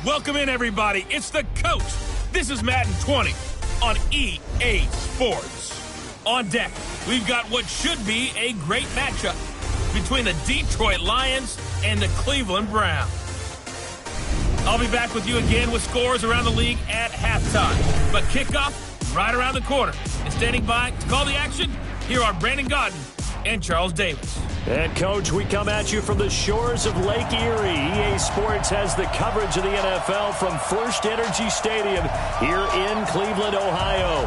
Welcome in, everybody. It's the Coach. This is Madden 20 on EA Sports. On deck, we've got what should be a great matchup between the Detroit Lions and the Cleveland Browns. I'll be back with you again with scores around the league at halftime. But kickoff right around the corner. And standing by to call the action, here are Brandon Godden and Charles Davis. And, Coach, we come at you from the shores of Lake Erie. EA Sports has the coverage of the NFL from First Energy Stadium here in Cleveland, Ohio.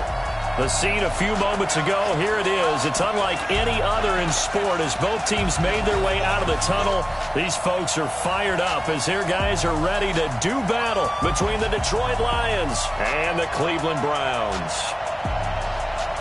The scene a few moments ago, here it is. It's unlike any other in sport as both teams made their way out of the tunnel. These folks are fired up as their guys are ready to do battle between the Detroit Lions and the Cleveland Browns.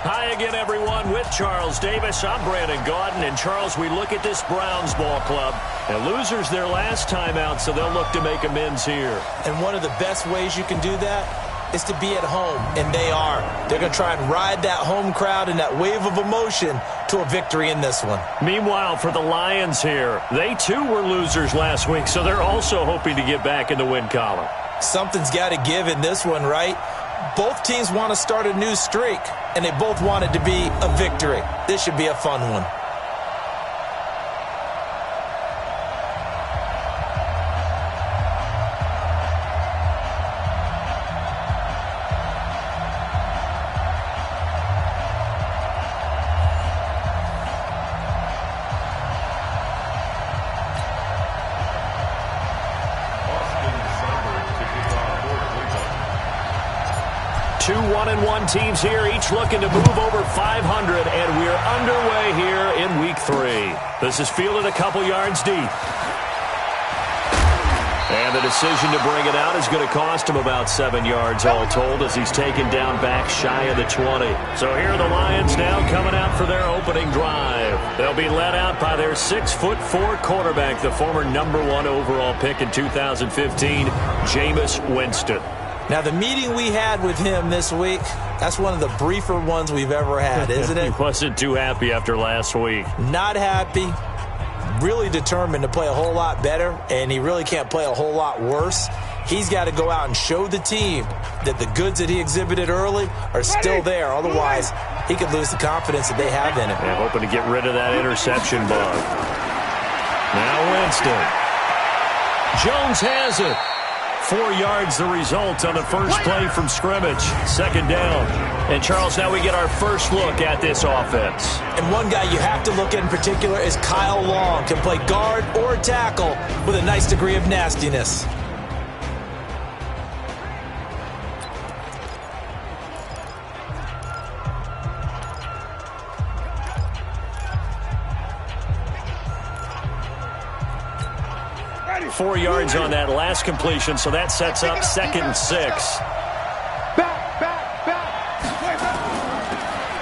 Hi again, everyone, with Charles Davis. I'm Brandon Godden. And, Charles, we look at this Browns ball club. And losers their last time out, so they'll look to make amends here. And one of the best ways you can do that is to be at home, and they are. They're going to try and ride that home crowd and that wave of emotion to a victory in this one. Meanwhile, for the Lions here, they too were losers last week, so they're also hoping to get back in the win column. Something's got to give in this one, right? Both teams want to start a new streak, and they both want it to be a victory. This should be a fun one. Two 1-1 teams here, each looking to move over 500, and we're underway here in Week 3. This is fielded a couple yards deep. And the decision to bring it out is going to cost him about 7 yards all told as he's taken down back shy of the 20. So here are the Lions now coming out for their opening drive. They'll be led out by their 6'4" quarterback, the former #1 overall pick in 2015, Jameis Winston. Now, the meeting we had with him this week, that's one of the briefer ones we've ever had, isn't it? He wasn't too happy after last week. Not happy. Really determined to play a whole lot better, and he really can't play a whole lot worse. He's got to go out and show the team that the goods that he exhibited early are still there. Otherwise, he could lose the confidence that they have in him. Yeah, hoping to get rid of that interception bug. Now Winston. Jones has it. 4 yards the result on the first play from scrimmage. Second down. And, Charles, now we get our first look at this offense. And one guy you have to look at in particular is Kyle Long. Can play guard or tackle with a nice degree of nastiness. Ready. 4 yards on that last completion, so that sets up 2nd and 6.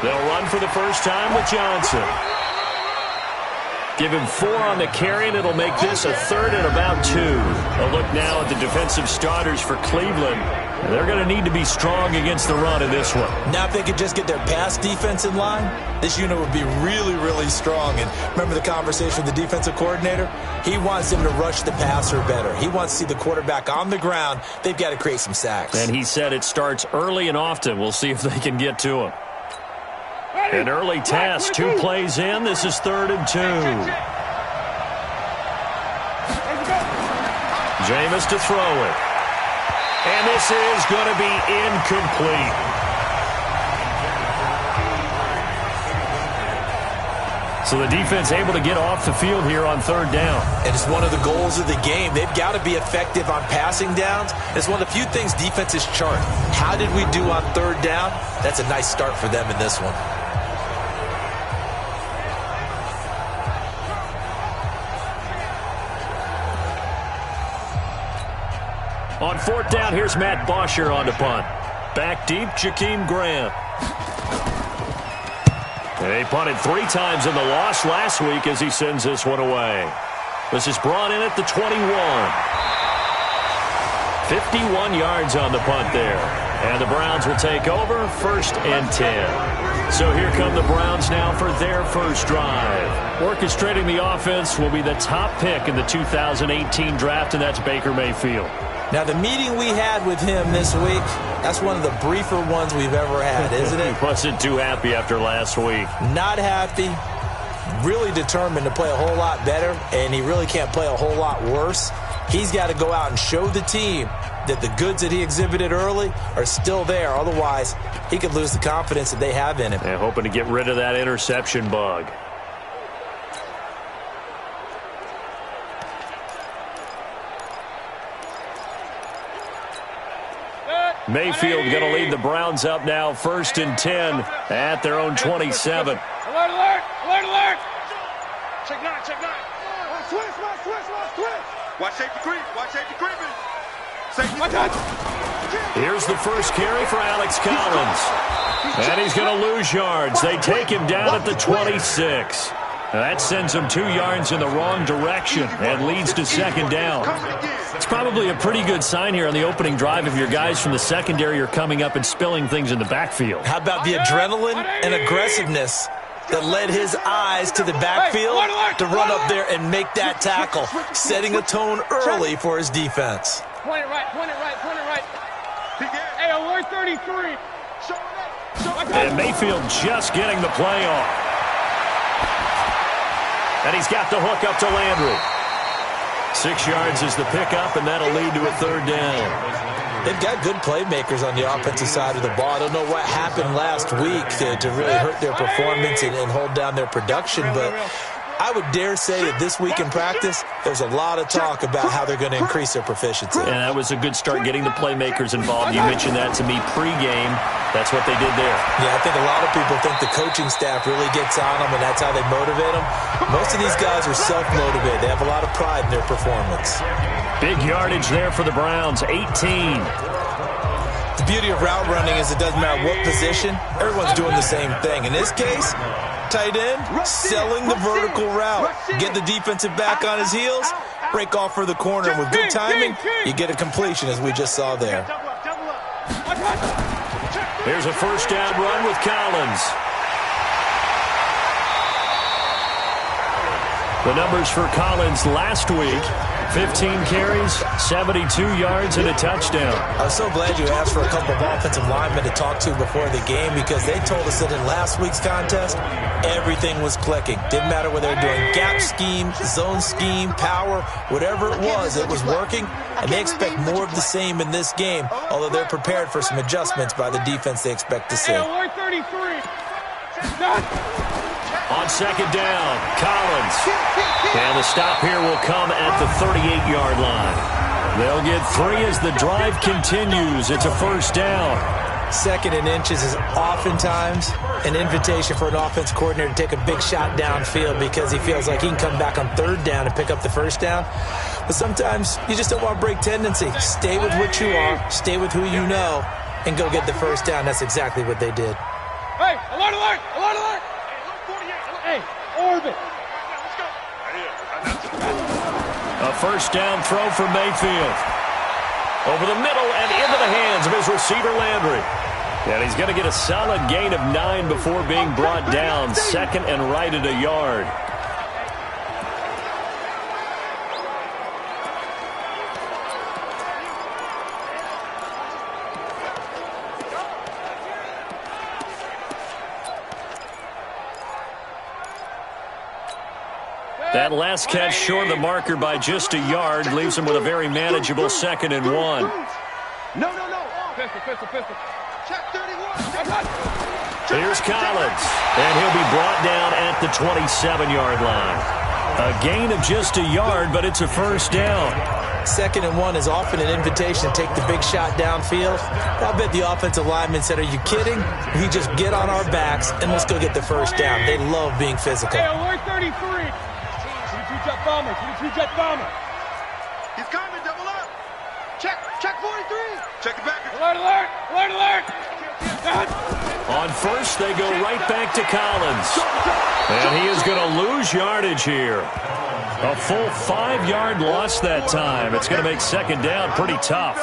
They'll run for the first time with Johnson. Give him 4 on the carry, and it'll make this a 3rd and about 2. A look now at the defensive starters for Cleveland. They're going to need to be strong against the run in this one. Now if they could just get their pass defense in line, this unit would be really, really strong. And remember the conversation with the defensive coordinator? He wants them to rush the passer better. He wants to see the quarterback on the ground. They've got to create some sacks. And he said it starts early and often. We'll see if they can get to him. An early test, 2 plays in. This is 3rd and 2. Jameis to throw it. And this is going to be incomplete. So the defense able to get off the field here on 3rd down. And it's one of the goals of the game. They've got to be effective on passing downs. It's one of the few things defenses chart. How did we do on 3rd down? That's a nice start for them in this one. On 4th down, here's Matt Bosher on the punt. Back deep, Jakeem Grant. They punted 3 times in the loss last week as he sends this one away. This is brought in at the 21. 51 yards on the punt there. And the Browns will take over 1st and 10. So here come the Browns now for their first drive. Orchestrating the offense will be the top pick in the 2018 draft, and that's Baker Mayfield. Now, the meeting we had with him this week, that's one of the briefer ones we've ever had, isn't it? He wasn't too happy after last week. Not happy. Really determined to play a whole lot better, and he really can't play a whole lot worse. He's got to go out and show the team that the goods that he exhibited early are still there. Otherwise, he could lose the confidence that they have in him. And hoping to get rid of that interception bug. Mayfield going to lead the Browns up now, 1st and 10 at their own 27. Alert, alert, alert, alert. Check 9, check 9. Switch. Watch safety creep, watch safety creeping. Here's the first carry for Alex Collins. And he's going to lose yards. They take him down at the 26. That sends him 2 yards in the wrong direction and leads to 2nd down. It's probably a pretty good sign here on the opening drive if your guys from the secondary are coming up and spilling things in the backfield. How about the adrenaline and aggressiveness that led his eyes to the backfield to run up there and make that tackle, setting a tone early for his defense. Point it right. Hey, alert 33. And Mayfield just getting the play off. And he's got the hook up to Landry. 6 yards is the pickup, and that'll lead to a 3rd down. They've got good playmakers on the offensive side of the ball. I don't know what happened last week to really hurt their performance and hold down their production, but I would dare say that this week in practice, there's a lot of talk about how they're going to increase their proficiency. And that was a good start getting the playmakers involved. You mentioned that to me pregame. That's what they did there. Yeah, I think a lot of people think the coaching staff really gets on them, and that's how they motivate them. Most of these guys are self-motivated. They have a lot of pride in their performance. Big yardage there for the Browns, 18. The beauty of route running is it doesn't matter what position. Everyone's doing the same thing. In this case, tight end, selling the vertical route. Get the defensive back on his heels, break off for the corner. And with good timing, you get a completion, as we just saw there. Here's a 1st down run with Collins. The numbers for Collins last week: 15 carries, 72 yards, and a touchdown. I was so glad you asked for a couple of offensive linemen to talk to before the game, because they told us that in last week's contest, everything was clicking. Didn't matter whether they were doing gap scheme, zone scheme, power, whatever it was working, and they expect more of the same in this game, although they're prepared for some adjustments by the defense they expect to see. Alert 33. On 2nd down, Collins. And the stop here will come at the 38-yard line. They'll get 3 as the drive continues. It's a 1st down. 2nd and inches is oftentimes an invitation for an offense coordinator to take a big shot downfield because he feels like he can come back on 3rd down and pick up the 1st down. But sometimes you just don't want to break tendency. Stay with what you are, stay with who you know, and go get the 1st down. That's exactly what they did. Hey, alert, alert, alert, alert. Hey, orbit. A 1st down throw for Mayfield. Over the middle and into the hands of his receiver, Landry. And he's going to get a solid gain of 9 before being brought down. 2nd and right at a yard. That last catch short of the marker by just a yard leaves him with a very manageable 2nd and 1. No. Pistol. Check 31. Here's Collins, and he'll be brought down at the 27-yard line. A gain of just a yard, but it's a 1st down. 2nd and 1 is often an invitation to take the big shot downfield. I bet the offensive lineman said, "Are you kidding? We just get on our backs and let's go get the 1st down." They love being physical. Hey, alert 33. 22-jet bomber. 22-jet bomber. He's coming. Double up. Check 43. Check it back. Alert. On 1st, they go right back to Collins. And he is going to lose yardage here. A full 5-yard loss that time. It's going to make 2nd down pretty tough.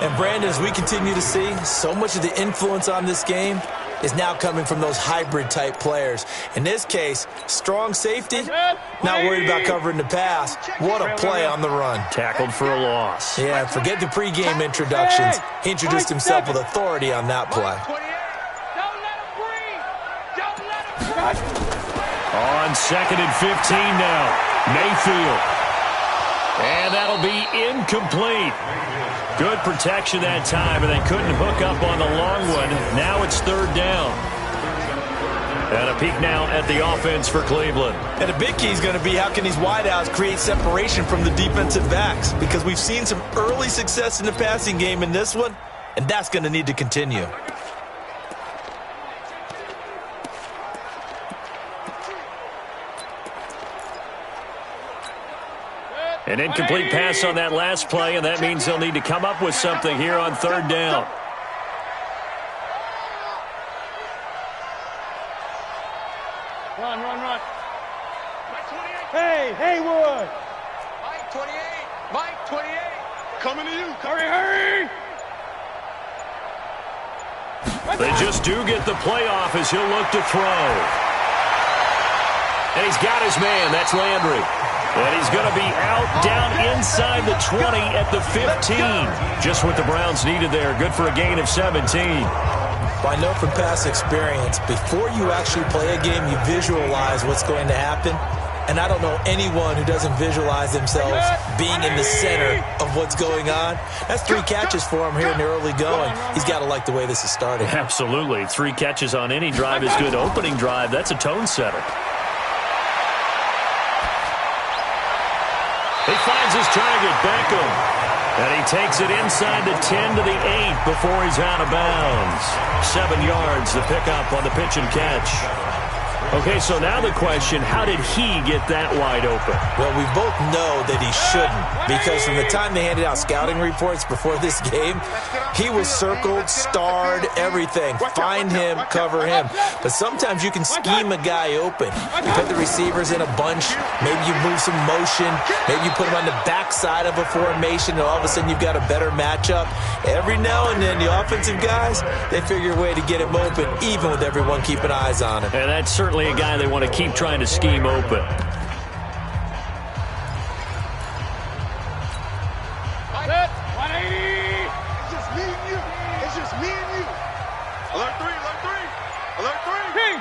And Brandon, as we continue to see, so much of the influence on this game is now coming from those hybrid-type players. In this case, strong safety, not worried about covering the pass. What a play on the run. Tackled for a loss. Yeah, forget the pregame introductions. He introduced himself with authority on that play. On 2nd and 15 now, Mayfield. And that'll be incomplete. Good protection that time, and they couldn't hook up on the long one. Now it's 3rd down. And a peek now at the offense for Cleveland. And a big key is going to be how can these wideouts create separation from the defensive backs, because we've seen some early success in the passing game in this one, and that's going to need to continue. An incomplete pass on that last play, and that means they'll need to come up with something here on 3rd down. Run. Hey, Haywood. Mike 28. Coming to you. Hurry. They just do get the playoff as he'll look to throw. And he's got his man. That's Landry. And he's going to be out down inside the 20 at the 15. Just what the Browns needed there. Good for a gain of 17. Well, I know from past experience, before you actually play a game, you visualize what's going to happen. And I don't know anyone who doesn't visualize themselves being in the center of what's going on. That's 3 catches for him here in the early going. He's got to like the way this is starting. Absolutely. 3 catches on any drive is good. Opening drive, that's a tone setter. He finds his target, Beckham. And he takes it inside the 10 to the 8 before he's out of bounds. 7 yards, the pickup on the pitch and catch. Okay, so now the question, how did he get that wide open? Well, we both know that he shouldn't, because from the time they handed out scouting reports before this game, he was circled, starred, everything. Find him, cover him. But sometimes you can scheme a guy open. You put the receivers in a bunch, maybe you move some motion, maybe you put him on the backside of a formation, and all of a sudden you've got a better matchup. Every now and then, the offensive guys, they figure a way to get him open, even with everyone keeping eyes on him. And that's certainly a guy they want to keep trying to scheme open. It's just me and you. Alert 3.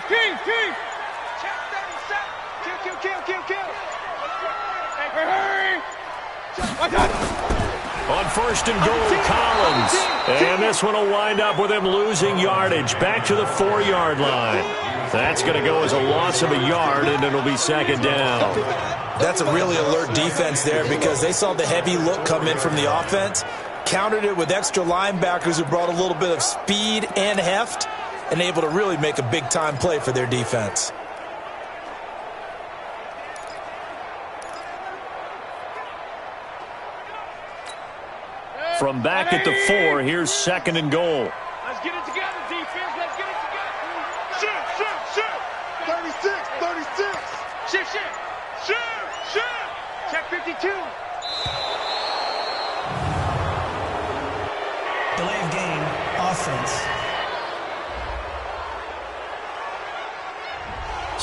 King. Check 37. Kill. Hurry. On 1st and goal, Collins. And this one will wind up with him losing yardage. Back to the 4-yard line. That's going to go as a loss of a yard, and it'll be 2nd down. That's a really alert defense there, because they saw the heavy look come in from the offense, countered it with extra linebackers who brought a little bit of speed and heft, and able to really make a big-time play for their defense. From back at the 4, here's 2nd and goal. Let's get it together, defense. Let's get it together. Shoot. 36. Shoot. Check 52. Delay of game, offense.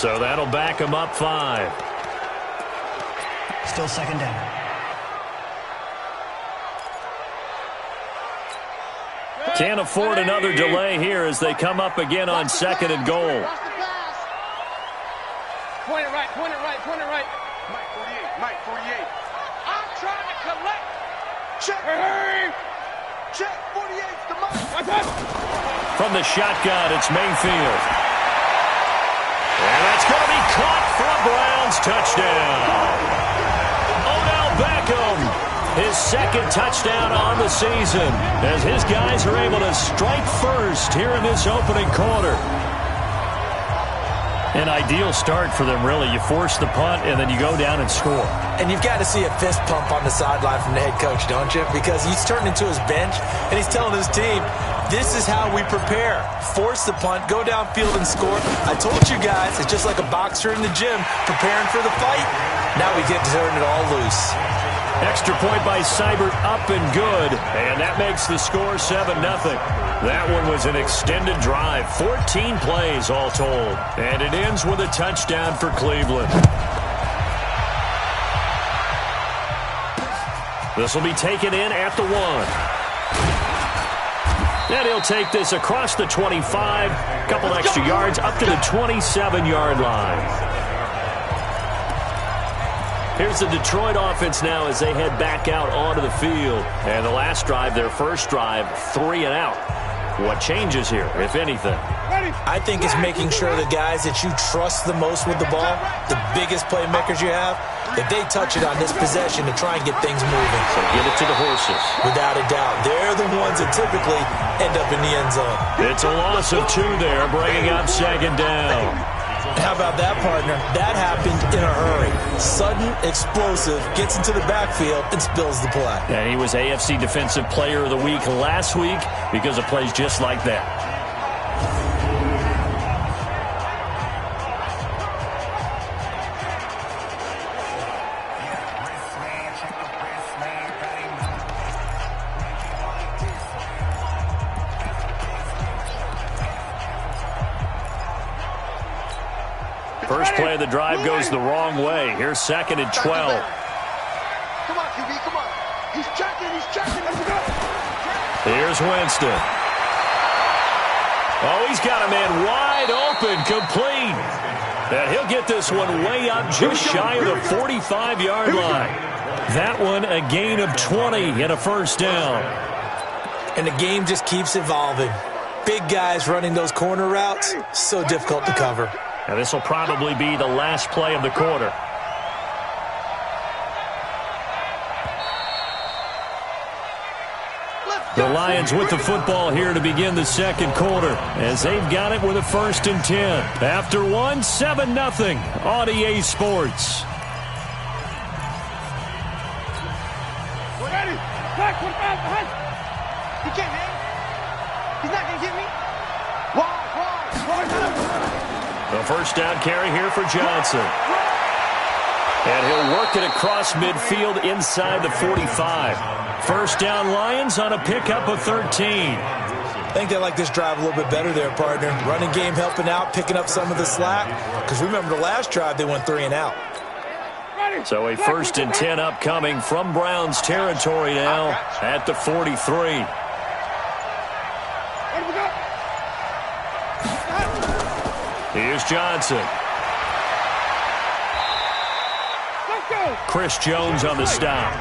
So that'll back him up 5. Still 2nd down. Can't afford another delay here as they come up again on 2nd and goal. Point it right. Mike 48. I'm trying to collect. Check. Hurry. Check 48's the Mike. From the shotgun, it's Mayfield. And that's going to be caught for a Browns touchdown. Odell Beckham, his 2nd touchdown on the season, as his guys are able to strike first here in this opening quarter. An ideal start for them, really. You force the punt, and then you go down and score. And you've got to see a fist pump on the sideline from the head coach, don't you? Because he's turned into his bench, and he's telling his team, this is how we prepare. Force the punt, go downfield and score. I told you guys, it's just like a boxer in the gym preparing for the fight. Now we get to turn it all loose. Extra point by Seibert, up and good. And that makes the score 7-0. That one was an extended drive. 14 plays all told. And it ends with a touchdown for Cleveland. This will be taken in at the 1. And he'll take this across the 25. Couple extra yards up to the 27-yard line. Here's the Detroit offense now as they head back out onto the field. And the last drive, their first drive, 3 and out. What changes here, if anything? I think it's making sure the guys that you trust the most with the ball, the biggest playmakers you have, that they touch it on this possession to try and get things moving. So get it to the horses. Without a doubt. They're the ones that typically end up in the end zone. It's a loss of 2 there, bringing up 2nd down. How about that, partner? That happened in a hurry. Sudden, explosive, gets into the backfield, and spills the play. And he was AFC Defensive Player of the Week last week because of plays just like that. First play of the drive goes the wrong way. Here's 2nd and 12. Come on, QB, come on. He's checking, let's go. Here's Winston. Oh, he's got a man wide open, complete. And he'll get this one way up just shy of the 45-yard line. That one a gain of 20 and a first down. And the game just keeps evolving. Big guys running those corner routes, so difficult to cover. And this will probably be the last play of the quarter. The Lions with the football here to begin the second quarter as they've got it with a 1st and 10. After 1, 7-0 on EA Sports. We're ready. Back, put back, behind. He can't hang. He's not going to get me. Wide. The first down carry here for Johnson. And he'll work it across midfield inside the 45. First down Lions on a pickup of 13. I think they like this drive a little bit better there, partner. Running game helping out, picking up some of the slack. Because remember the last drive, they went 3 and out. So a 1st and 10 upcoming from Browns territory now at the 43. Here's Johnson. Chris Jones on the stop.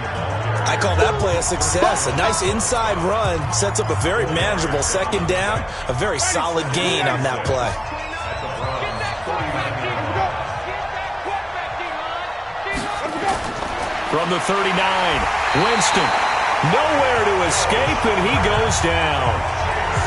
I call that play a success. A nice inside run sets up a very manageable 2nd down. A very solid gain on that play. From the 39, Winston. Nowhere to escape, and he goes down.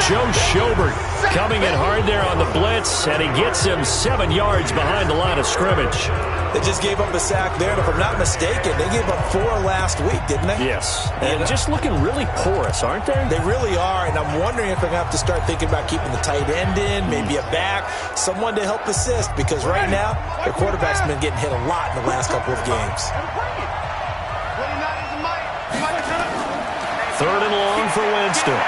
Joe Schobert coming in hard there on the blitz, and he gets him 7 yards behind the line of scrimmage. They just gave up a sack there, and if I'm not mistaken, they gave up 4 last week, didn't they? Yes, and just looking really porous, aren't they? They really are, and I'm wondering if they're going to have to start thinking about keeping the tight end in, maybe a back, someone to help assist, because right now, their quarterback's been getting hit a lot in the last couple of games. 3rd and long for Winston.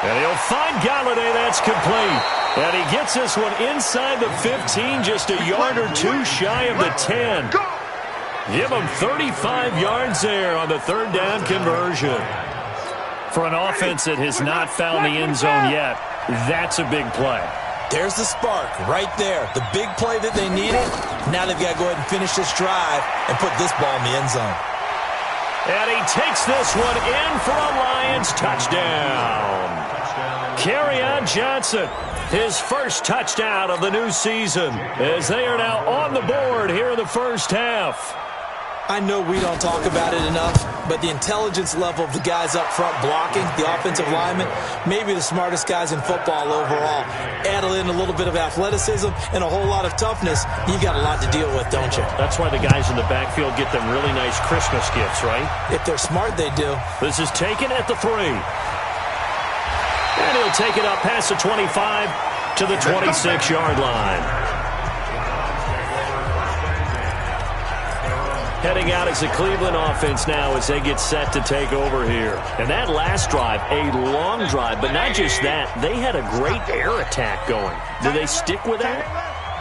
And he'll find Galladay. That's complete. And he gets this one inside the 15, just a yard or 2 shy of the 10. Give him 35 yards there on the 3rd down conversion. For an offense that has not found the end zone yet, that's a big play. There's the spark right there. The big play that they needed. Now they've got to go ahead and finish this drive and put this ball in the end zone. And he takes this one in for a Lions touchdown. Kerryon Johnson, his first touchdown of the new season, as they are now on the board here in the first half. I know we don't talk about it enough, but the intelligence level of the guys up front blocking, the offensive linemen, maybe the smartest guys in football overall. Add in a little bit of athleticism and a whole lot of toughness, you've got a lot to deal with, don't you? That's why the guys in the backfield get them really nice Christmas gifts, right? If they're smart, they do. This is taken at the 3. And he'll take it up past the 25 to the 26-yard line. heading out as the Cleveland offense now as they get set to take over here. And that last drive, a long drive, but not just that. They had a great air attack going. Do they stick with that?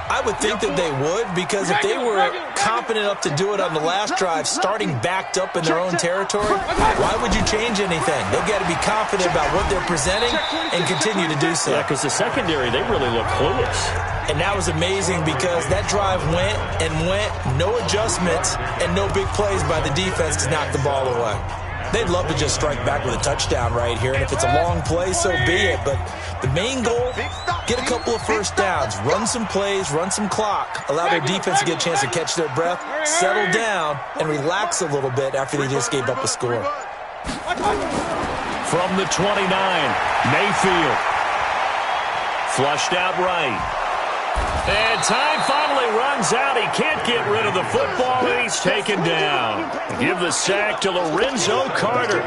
I would think that they would, because if they were confident enough to do it on the last drive, starting backed up in their own territory, why would you change anything? They've got to be confident about what they're presenting and continue to do so. Yeah, because the secondary, they really look clueless. And that was amazing because that drive went and went, no adjustments, and no big plays by the defense to knock the ball away. They'd love to just strike back with a touchdown right here, and if it's a long play, so be it. But the main goal, get a couple of first downs, run some plays, run some clock, allow their defense to get a chance to catch their breath, settle down, and relax a little bit after they just gave up a score. From the 29, Mayfield. Flushed out right. And time finally runs out. He can't get rid of the football, and he's taken down. Give the sack to Lorenzo Carter.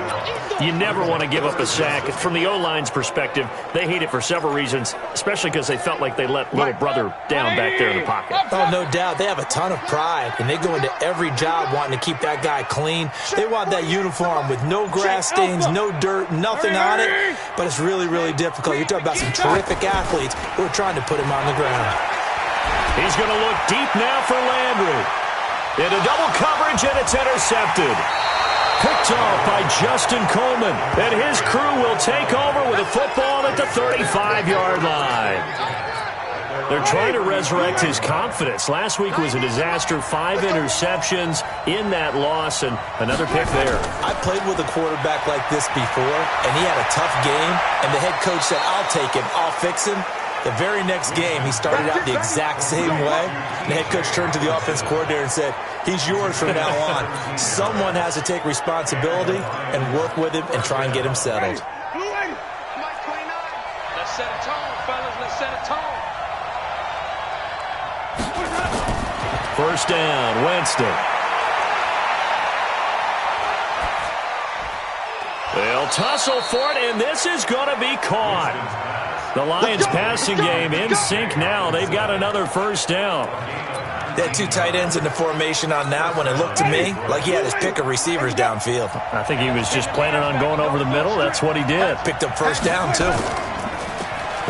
You never want to give up a sack. From the O-line's perspective, they hate it for several reasons, especially because they felt like they let little brother down back there in the pocket. Oh, no doubt. They have a ton of pride, and they go into every job wanting to keep that guy clean. They want that uniform with no grass stains, no dirt, nothing on it, but it's really, really difficult. You're talking about some terrific athletes who are trying to put him on the ground. He's going to look deep now for Landry. Into double coverage, and it's intercepted. Picked off by Justin Coleman. And his crew will take over with a football at the 35-yard line. They're trying to resurrect his confidence. Last week was a disaster. 5 interceptions in that loss, and another pick there. I played with a quarterback like this before, and he had a tough game, and the head coach said, I'll take him, I'll fix him. The very next game, he started out the exact same way. The head coach turned to the offense coordinator and said, he's yours from now on. Someone has to take responsibility and work with him and try and get him settled. Let's set a tone, fellas. Let's set a tone. First down, Winston. They'll tussle for it, and this is going to be caught. The Lions passing game in sync now. They've got another first down. They had 2 tight ends in the formation on that one. It looked to me like he had his pick of receivers downfield. I think he was just planning on going over the middle. That's what he did. Picked up first down, too.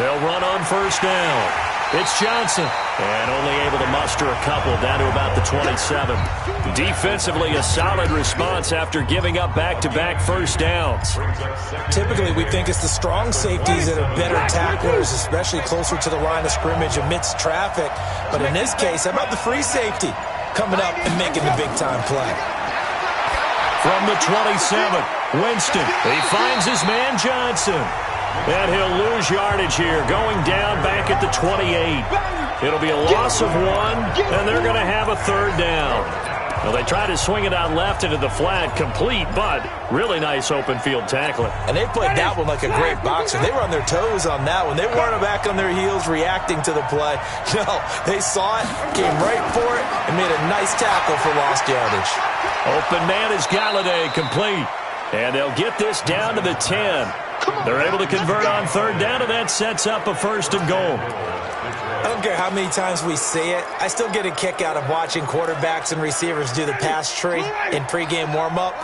They'll run on first down. It's Johnson, and only able to muster a couple down to about the 27. Defensively, a solid response after giving up back-to-back first downs. Typically, we think it's the strong safeties that are better tacklers, especially closer to the line of scrimmage amidst traffic. But in this case, how about the free safety coming up and making the big-time play? From the 27, Winston. He finds his man Johnson. And he'll lose yardage here, going down back at the 28. It'll be a loss of 1, and they're going to have a third down. Well, they try to swing it out left into the flat, complete, but really nice open field tackling. And they played that one like a great boxer. They were on their toes on that one. They weren't back on their heels reacting to the play. No, they saw it, came right for it, and made a nice tackle for lost yardage. Open man is Galladay, complete. And they'll get this down to the 10. They're able to convert on third down, and that sets up a first and goal. I don't care how many times we see it. I still get a kick out of watching quarterbacks and receivers do the pass tree in pregame warm-up.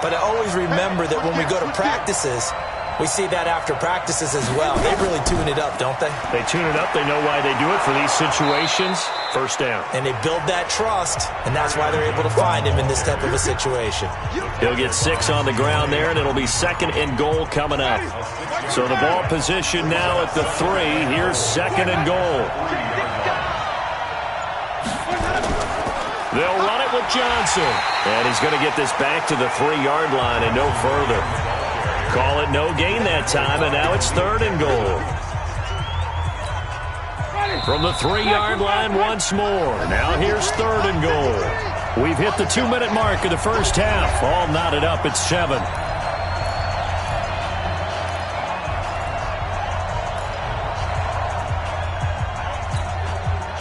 But I always remember that when we go to practices, we see that after practices as well. They really tune it up, don't they? They tune it up. They know why they do it for these situations. First down. And they build that trust, and that's why they're able to find him in this type of a situation. He'll get 6 on the ground there, and it'll be second and goal coming up. So the ball position now at the 3. Here's second and goal. They'll run it with Johnson. And he's going to get this back to the 3-yard line and no further. Call it no gain that time, and now it's third and goal. From the 3-yard line once more. Now here's third and goal. We've hit the 2-minute mark of the first half. All knotted up at 7.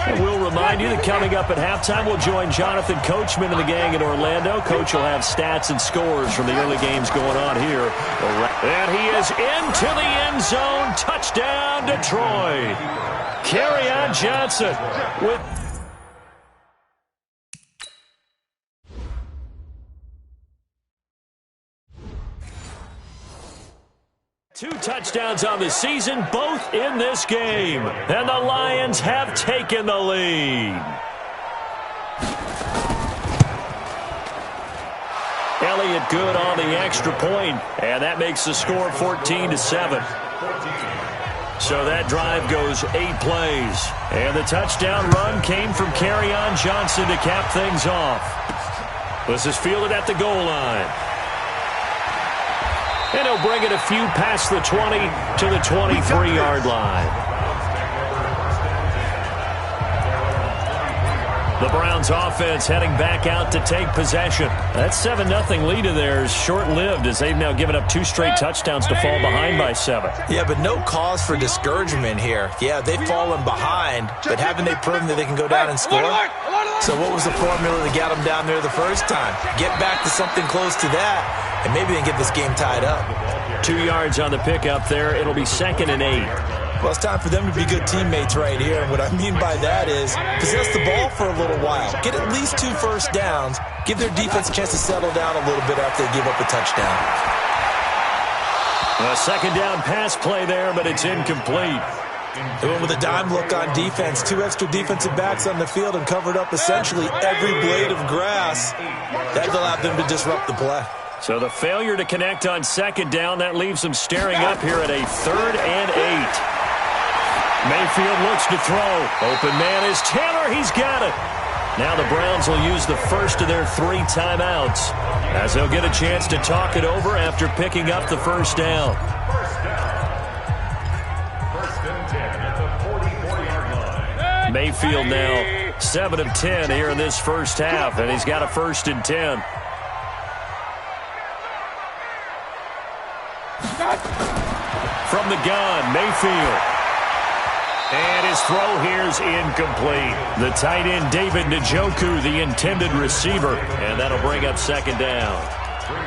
And we'll remind you that coming up at halftime, we'll join Jonathan Coachman and the gang in Orlando. Coach will have stats and scores from the early games going on here. And he is into the end zone. Touchdown, Detroit. Kerryon Johnson with... touchdowns on the season, both in this game. And the Lions have taken the lead. Elliott good on the extra point, and that makes the score 14-7. So that drive goes 8 plays. And the touchdown run came from Kerryon Johnson to cap things off. This is fielded at the goal line. And he'll bring it a few past the 20 to the 23-yard line. The Browns offense heading back out to take possession. That 7-0 lead of theirs short-lived as they've now given up 2 straight touchdowns to fall behind by 7. Yeah, but no cause for discouragement here. Yeah, they've fallen behind, but haven't they proven that they can go down and score? So what was the formula that got them down there the first time? Get back to something close to that, and maybe they can get this game tied up. 2 yards on the pickup there. It'll be 2nd and 8. Well, it's time for them to be good teammates right here. And what I mean by that is possess the ball for a little while. Get at least 2 first downs. Give their defense a chance to settle down a little bit after they give up a touchdown. A 2nd down pass play there, but it's incomplete. They went with a dime look on defense. 2 extra defensive backs on the field and covered up essentially every blade of grass. That allowed them to disrupt the play. So the failure to connect on 2nd down, that leaves them staring up here at a 3rd and 8. Mayfield looks to throw. Open man is Taylor. He's got it. Now the Browns will use the first of their 3 timeouts as they'll get a chance to talk it over after picking up the first down. Mayfield now 7 of 10 here in this first half, and he's got a 1st and 10. From the gun, Mayfield. And his throw here's incomplete. The tight end, David Njoku, the intended receiver. And that'll bring up 2nd down.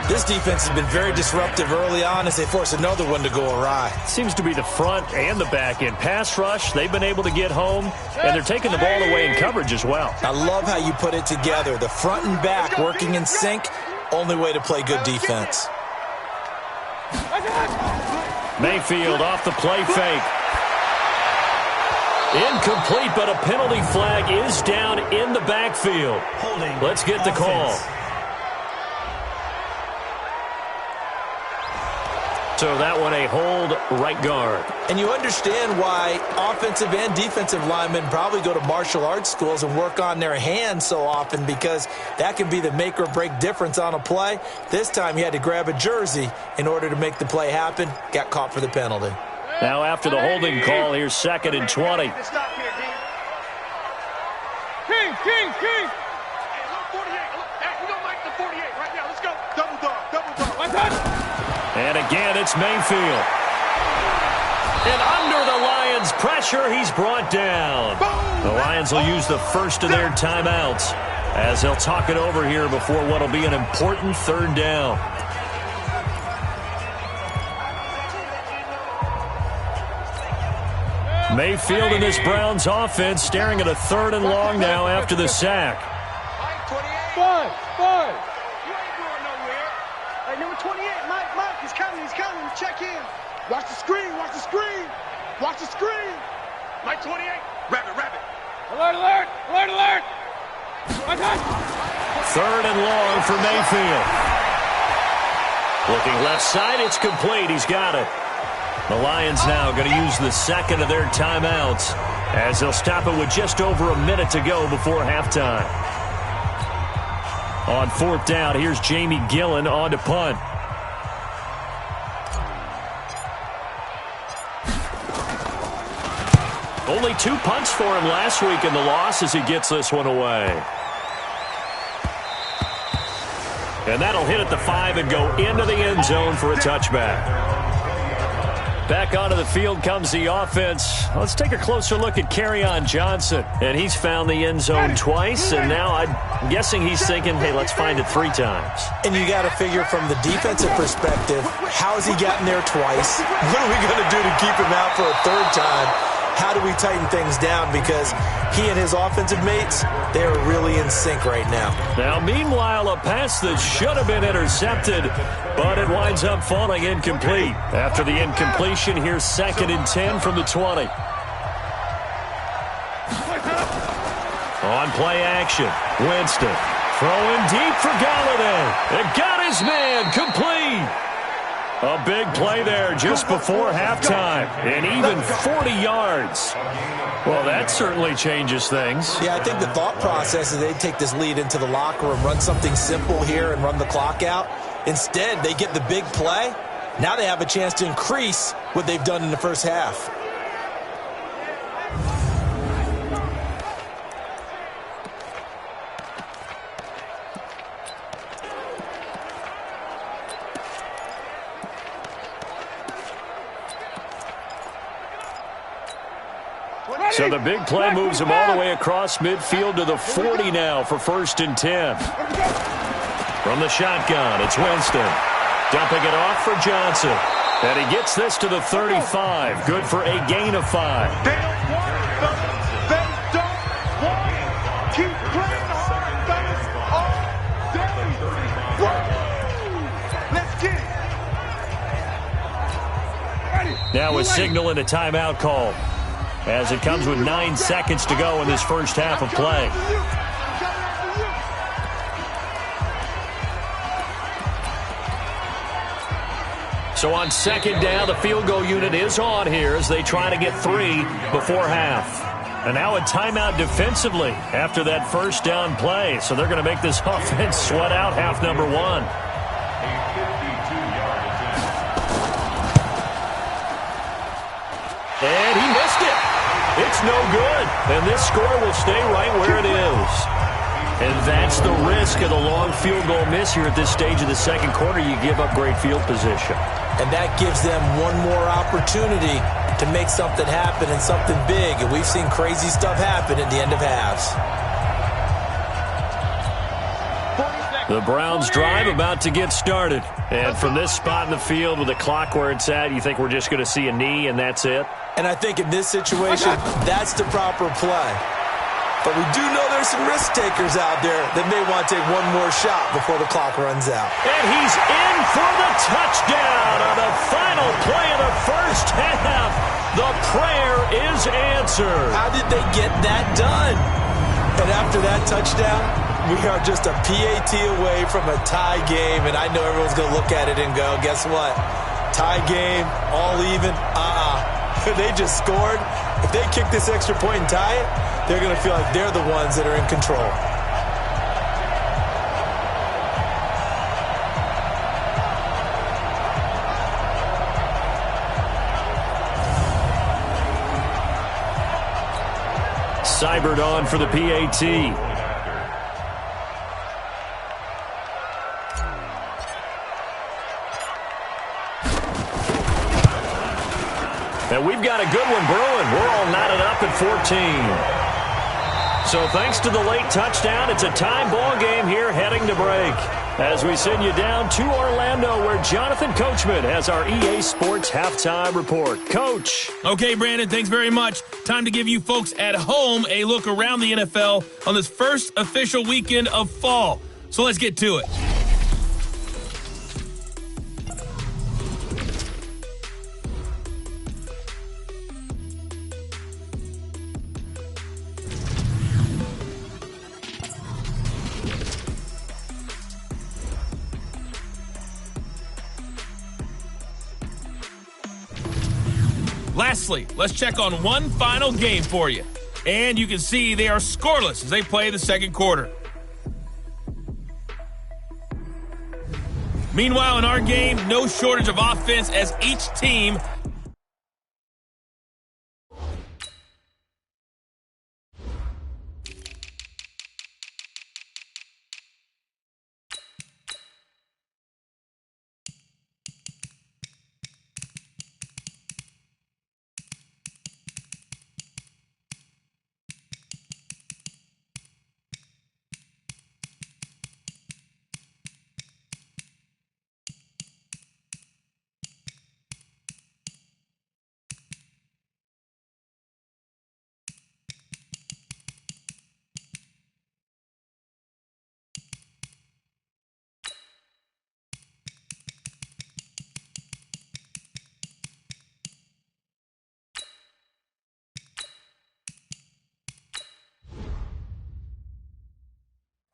This defense has been very disruptive early on as they force another one to go awry. Seems to be the front and the back end. Pass rush, they've been able to get home, and they're taking the ball away in coverage as well. I love how you put it together. The front and back working in sync, only way to play good defense. Mayfield off the play fake. Incomplete, but a penalty flag is down in the backfield. Let's get the call. So that one a hold, right guard. And you understand why offensive and defensive linemen probably go to martial arts schools and work on their hands so often, because that can be the make or break difference on a play. This time he had to grab a jersey in order to make the play happen. Got caught for the penalty. Now after the holding call, here's 2nd and 20. King. We don't like the 48 right now. Let's go. Double dog. One touch. And again, it's Mayfield. And under the Lions' pressure, he's brought down. The Lions will use the first of their timeouts as they'll talk it over here before what will be an important 3rd down. Mayfield in this Browns offense staring at a 3rd and long now after the sack. Five. You ain't going nowhere. Hey, number 28, Mike, he's coming. Check in. Watch the screen. Mike 28. Rabbit. Alert. 3rd and long for Mayfield. Looking left side, it's complete. He's got it. The Lions now going to use the 2nd of their timeouts as they'll stop it with just over a minute to go before halftime. On 4th down, here's Jamie Gillen on to punt. Only 2 punts for him last week in the loss as he gets this one away. And that'll hit at the 5 and go into the end zone for a touchback. Back onto the field comes the offense. Let's take a closer look at Kerryon Johnson. And he's found the end zone twice, and now I'm guessing he's thinking, hey, let's find it 3 times. And you got to figure from the defensive perspective, how has he gotten there twice? What are we going to do to keep him out for a 3rd time? how do we tighten things down, because he and his offensive mates, they are really in sync right now. Now, meanwhile, a pass that should have been intercepted, but it winds up falling incomplete. After the incompletion, here's 2nd and 10 from the 20. On play action, Winston throwing deep for Galladay. It got his man complete. A big play there just before halftime, and even 40 yards. Well, that certainly changes things. Yeah, I think the thought process is they'd take this lead into the locker room, run something simple here and run the clock out. Instead, they get the big play. Now they have a chance to increase what they've done in the first half. So the big play moves him all the way across midfield to the 40 now for 1st and 10. From the shotgun, it's Winston. Dumping it off for Johnson. And he gets this to the 35. Good for a gain of 5. They don't want it. Keep playing hard, fellas, all day. Let's get it. Now a signal and a timeout call, as it comes with 9 seconds to go in this first half of play. So on 2nd down, the field goal unit is on here as they try to get 3 before half. And now a timeout defensively after that first down play. So they're going to make this offense sweat out half number 1. And he missed it. It's no good. And this score will stay right where it is. And that's the risk of the long field goal miss here at this stage of the second quarter. You give up great field position. And that gives them one more opportunity to make something happen and something big. And we've seen crazy stuff happen at the end of halves. The Browns drive about to get started. And from this spot in the field with the clock where it's at, you think we're just going to see a knee and that's it? And I think in this situation, that's the proper play. But we do know there's some risk takers out there that may want to take one more shot before the clock runs out. And he's in for the touchdown on the final play of the first half. The prayer is answered. How did they get that done? And after that touchdown, we are just a PAT away from a tie game. And I know everyone's going to look at it and go, guess what? Tie game, all even, They just scored. If they kick this extra point and tie it, they're going to feel like they're the ones that are in control. Seibert on for the PAT. And we've got a good one brewing. We're all knotted up at 14. So thanks to the late touchdown, it's a tie ball game here heading to break. As we send you down to Orlando, where Jonathan Coachman has our EA Sports Halftime Report. Coach. Okay, Brandon, thanks very much. Time to give you folks at home a look around the NFL on this first official weekend of fall. So let's get to it. Lastly, let's check on one final game for you. And you can see they are scoreless as they play the second quarter. Meanwhile, in our game, no shortage of offense as each team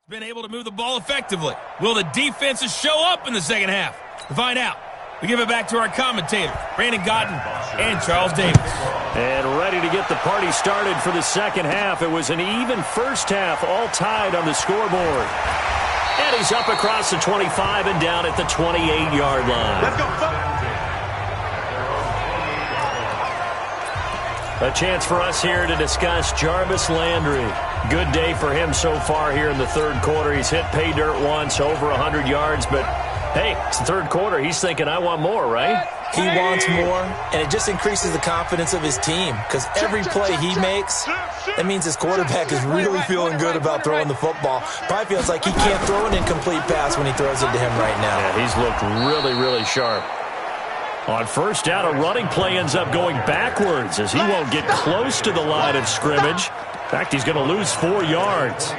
Been able to move the ball effectively. Will the defenses show up in the second half? To find out, we give it back to our commentators, Brandon Gotten and Charles Davis. And ready to get the party started for the second half. It was an even first half, all tied on the scoreboard. And he's up across the 25 and down at the 28-yard line. Let's go, A chance for us here to discuss Jarvis Landry. Good day for him so far here in the third quarter. He's hit pay dirt once, over 100 yards, but hey, it's the third quarter. He's thinking, I want more, right? He wants more, and it just increases the confidence of his team because every play he makes, that means his quarterback is really feeling good about throwing the football. Probably feels like he can't throw an incomplete pass when he throws it to him right now. Yeah, he's looked really, really sharp. On first down, a running play ends up going backwards as he won't get close to the line of scrimmage. In fact, he's going to lose 4 yards.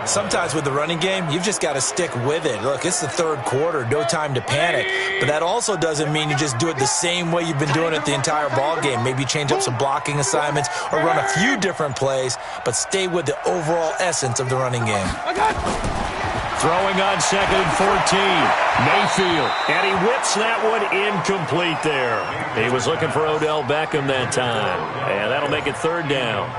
Sometimes with the running game, you've just got to stick with it. Look, it's the third quarter, no time to panic. But that also doesn't mean you just do it the same way you've been doing it the entire ball game. Maybe change up some blocking assignments or run a few different plays, but stay with the overall essence of the running game. Throwing on 2nd and 14. Mayfield. And he whips that one incomplete there. He was looking for Odell Beckham that time. And that'll make it third down.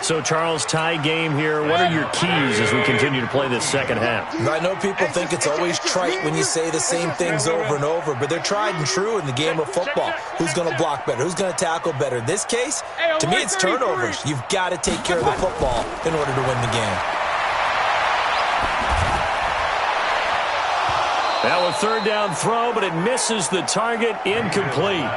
So, Charles, tie game here. What are your keys as we continue to play this second half? I know people think it's always trite when you say the same things over and over, but they're tried and true in the game of football. Who's going to block better? Who's going to tackle better? In this case, to me, it's turnovers. You've got to take care of the football in order to win the game. Now a third down throw, but it misses the target, incomplete.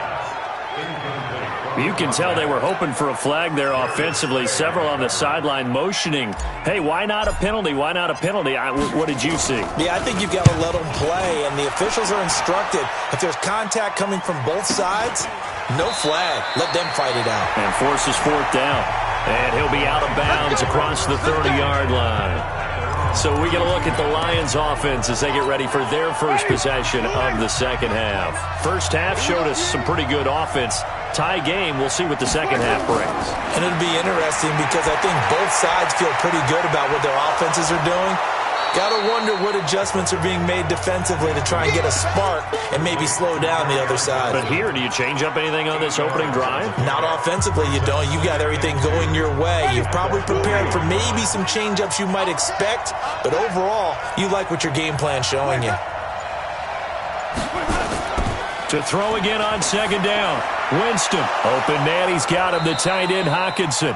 You can tell they were hoping for a flag there offensively. Several on the sideline motioning, hey, why not a penalty? Why not a penalty? What did you see? Yeah, I think you've got to let them play, and the officials are instructed. If there's contact coming from both sides, no flag. Let them fight it out. And forces fourth down. And he'll be out of bounds across the 30-yard line. So we get a look at the Lions offense as they get ready for their first possession of the second half. First half showed us some pretty good offense. Tie game, we'll see what the second half brings. And it'll be interesting because I think both sides feel pretty good about what their offenses are doing. Got to wonder what adjustments are being made defensively to try and get a spark and maybe slow down the other side. But here, do you change up anything on this opening drive? Not offensively, you don't. You got everything going your way. You've probably prepared for maybe some change-ups you might expect, but overall, you like what your game plan's showing you. To throw again on second down. Winston, open man, he's got him, the tight end Hockenson.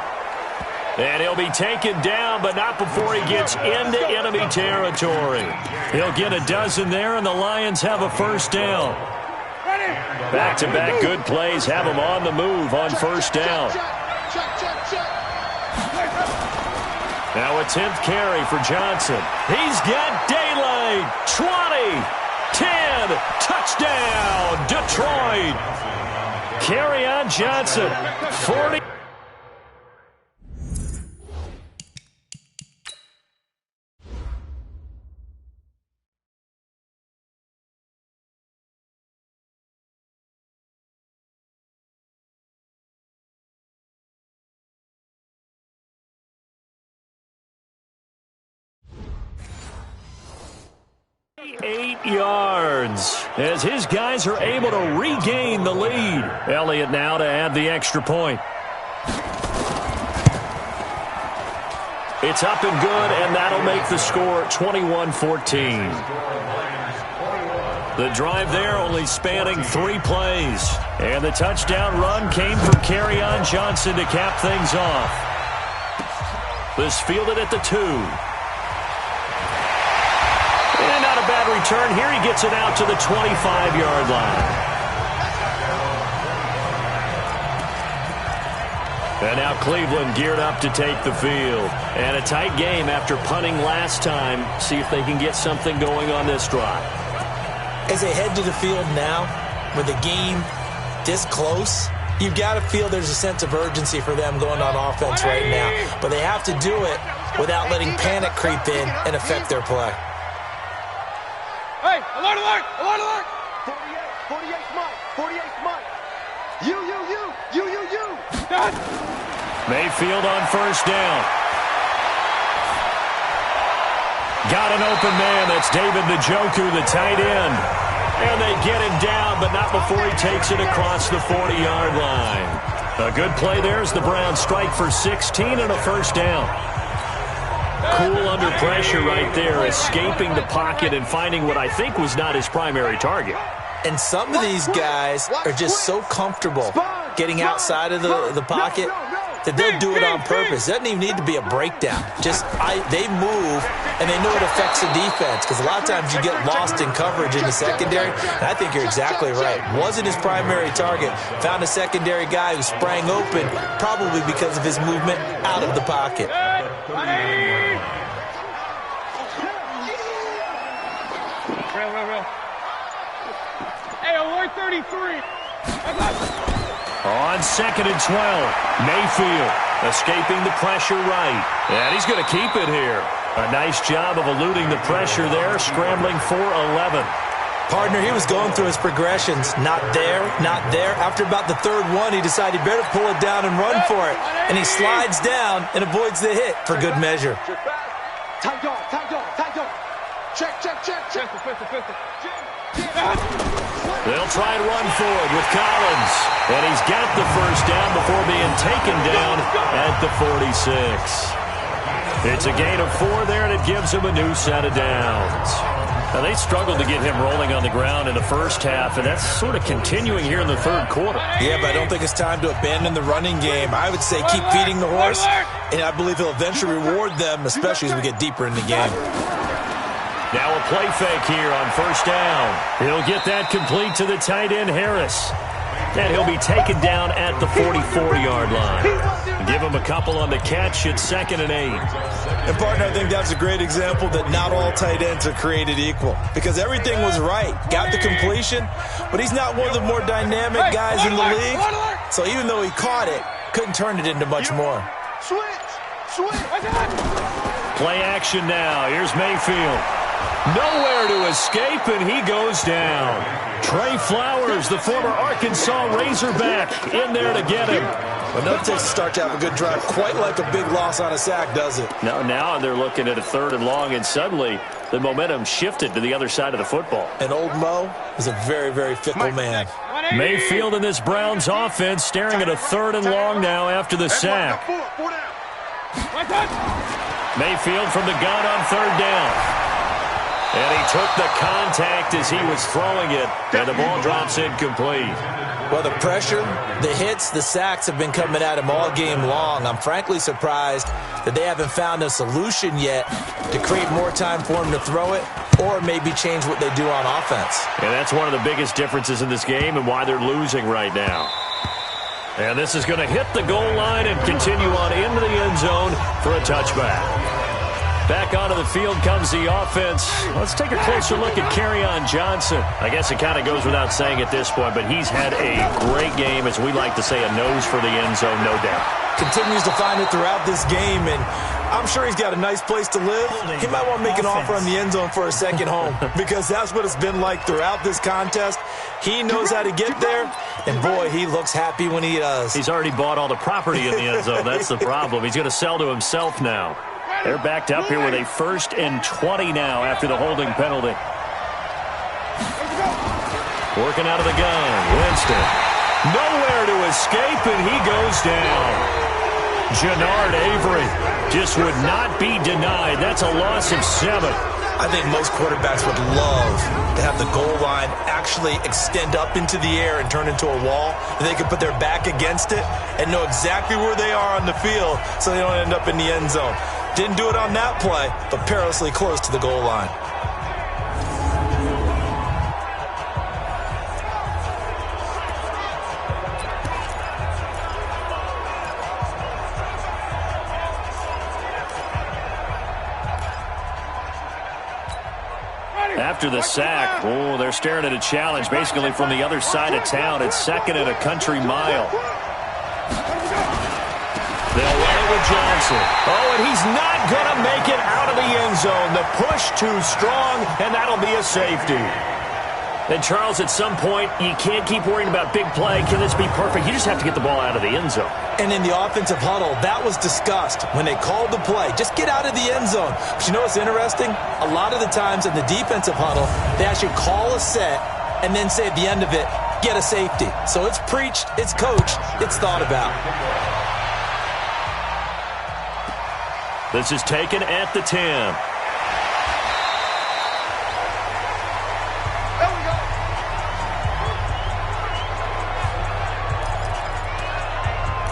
And he'll be taken down, but not before he gets into enemy territory. He'll get a dozen there, and the Lions have a first down. Back-to-back good plays have them on the move on first down. Now a 10th carry for Johnson. He's got daylight. 20, 10, touchdown, Detroit. Carry on Johnson, 40. Eight yards as his guys are able to regain the lead. Elliott now to add the extra point. It's up and good, and that'll make the score 21-14. The drive there only spanning 3 plays. And the touchdown run came from Kerryon Johnson to cap things off. This fielded at the 2. And not a bad return. Here he gets it out to the 25-yard line. And now Cleveland geared up to take the field. And a tight game after punting last time. See if they can get something going on this drive. As they head to the field now, with the game this close, you've got to feel there's a sense of urgency for them going on offense right now. But they have to do it without letting panic creep in and affect their play. Hey, alert, alert, alert, alert! 48 Mike, 48 Mike. You. Done. Mayfield on first down. Got an open man. That's David Njoku, the tight end. And they get him down, but not before he takes it across the 40-yard line. A good play there as the Browns strike for 16 and a first down. Cool under pressure right there, escaping the pocket and finding what I think was not his primary target. And some of these guys are just so comfortable getting outside of the pocket that they'll do it on purpose. It doesn't even need to be a breakdown. They move, and they know it affects the defense, because a lot of times you get lost in coverage in the secondary, and I think you're exactly right. Wasn't his primary target. Found a secondary guy who sprang open, probably because of his movement out of the pocket. Hey, alert 33. On 2nd and 12, Mayfield escaping the pressure right. And he's going to keep it here. A nice job of eluding the pressure there, scrambling for 11. Partner, he was going through his progressions. Not there, not there. After about the third one, he decided he better pull it down and run for it. And he slides down and avoids the hit for good measure. Tight dog, tight dog, tight dog. Check. They'll try and run forward with Collins. And he's got the first down before being taken down at the 46. It's a gain of 4 there, and it gives him a new set of downs. Now, they struggled to get him rolling on the ground in the first half, and that's sort of continuing here in the third quarter. Yeah, but I don't think it's time to abandon the running game. I would say keep feeding the horse, and I believe he'll eventually reward them, especially as we get deeper in the game. Now a play fake here on first down. He'll get that complete to the tight end, Harris. And he'll be taken down at the 44-yard line. Give him a couple on the catch at 2nd and 8. And, partner, I think that's a great example that not all tight ends are created equal, because everything was right. Got the completion, but he's not one of the more dynamic guys in the league. So even though he caught it, couldn't turn it into much more. Switch. Play action now. Here's Mayfield. Nowhere to escape, and he goes down. Trey Flowers, the former Arkansas Razorback, in there to get him. But no takes to start to have a good drive, quite like a big loss on a sack, does it? No, now they're looking at a 3rd and long, and suddenly the momentum shifted to the other side of the football. And old Mo is a very, very fickle man. Mayfield in this Browns offense staring at a 3rd and long now after the sack. Mayfield from the gun on 3rd down. And he took the contact as he was throwing it, and the ball drops incomplete. Well, the pressure, the hits, the sacks have been coming at him all game long. I'm frankly surprised that they haven't found a solution yet to create more time for him to throw it, or maybe change what they do on offense. And that's one of the biggest differences in this game and why they're losing right now. And this is going to hit the goal line and continue on into the end zone for a touchback. Back onto the field comes the offense. Let's take a closer look at Kerryon Johnson. I guess it kind of goes without saying at this point, but he's had a great game, as we like to say, a nose for the end zone, no doubt. Continues to find it throughout this game, and I'm sure he's got a nice place to live. He might want to make an offer on the end zone for a second home, because that's what it's been like throughout this contest. He knows how to get there, and boy, he looks happy when he does. He's already bought all the property in the end zone. That's the problem. He's going to sell to himself now. They're backed up here with a 1st and 20 now after the holding penalty. Working out of the gun, Winston. Nowhere to escape, and he goes down. Jannard Avery just would not be denied. That's a loss of 7. I think most quarterbacks would love to have the goal line actually extend up into the air and turn into a wall, and they can put their back against it and know exactly where they are on the field so they don't end up in the end zone. Didn't do it on that play, but perilously close to the goal line. After the sack, they're staring at a challenge basically from the other side of town. It's 2nd and a country mile. They'll run it with Johnson. Oh, and he's not going to make it out of the end zone. The push too strong, and that'll be a safety. And, Charles, at some point, you can't keep worrying about big play. Can this be perfect? You just have to get the ball out of the end zone. And in the offensive huddle, that was discussed when they called the play. Just get out of the end zone. But you know what's interesting? A lot of the times in the defensive huddle, they actually call a set and then say at the end of it, get a safety. So it's preached, it's coached, it's thought about. This is taken at the 10.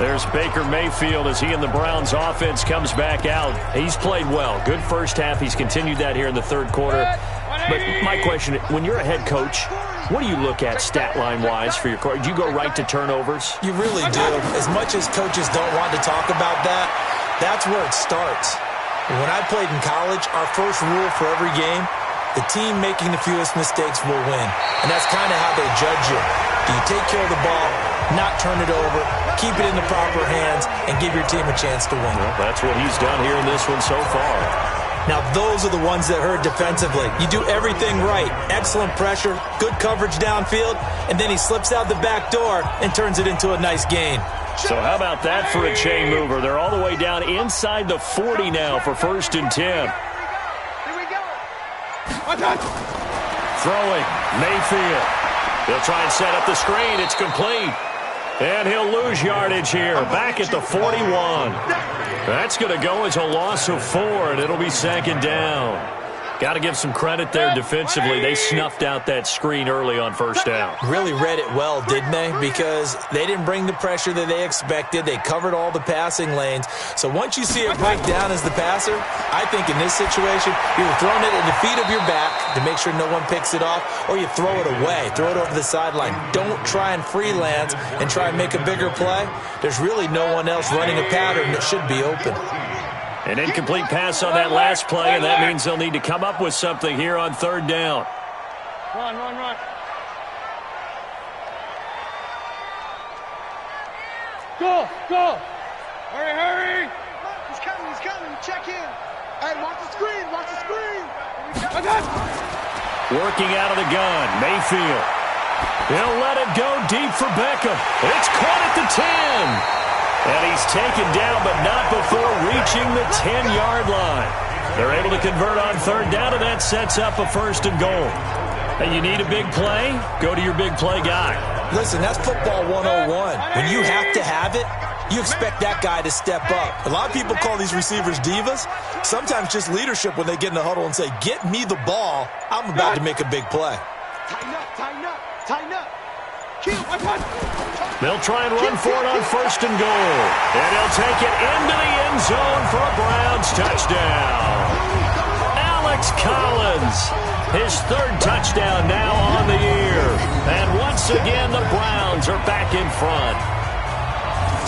There's Baker Mayfield as he and the Browns offense comes back out. He's played well. Good first half. He's continued that here in the third quarter. But my question, when you're a head coach, what do you look at stat line-wise for your court? Do you go right to turnovers? You really do. As much as coaches don't want to talk about that, that's where it starts. When I played in college, our first rule for every game, the team making the fewest mistakes will win. And that's kind of how they judge you. Do you take care of the ball, not turn it over, keep it in the proper hands, and give your team a chance to win? Well, that's what he's done here in this one so far. Now, those are the ones that hurt defensively. You do everything right. Excellent pressure, good coverage downfield, and then he slips out the back door and turns it into a nice gain. So how about that for a chain mover? They're all the way down inside the 40 now for 1st and 10. Here we go. Throwing, Mayfield. He'll try and set up the screen. It's complete. And he'll lose yardage here. Back at the 41. That's going to go as a loss of 4, and it'll be 2nd down. Got to give some credit there defensively. They snuffed out that screen early on 1st down. Really read it well, didn't they? Because they didn't bring the pressure that they expected. They covered all the passing lanes. So once you see it break down as the passer, I think in this situation, you're throwing it at the feet of your back to make sure no one picks it off, or you throw it away, throw it over the sideline. Don't try and freelance and try and make a bigger play. There's really no one else running a pattern that should be open. An incomplete pass on that last play, and that means they'll need to come up with something here on 3rd down. Run. Go. Hurry. He's coming. Check in. Hey, watch the screen. Working out of the gun, Mayfield. He'll let it go deep for Beckham. It's caught at the 10. And he's taken down, but not before reaching the 10-yard line. They're able to convert on 3rd down, and that sets up a 1st and goal. And you need a big play? Go to your big play guy. Listen, that's football 101. When you have to have it, you expect that guy to step up. A lot of people call these receivers divas. Sometimes just leadership when they get in the huddle and say, get me the ball. I'm about to make a big play. Tighten up. They'll try and run for it on 1st and goal. And he'll take it into the end zone for a Browns touchdown. Alex Collins, his 3rd touchdown now on the year. And once again, the Browns are back in front.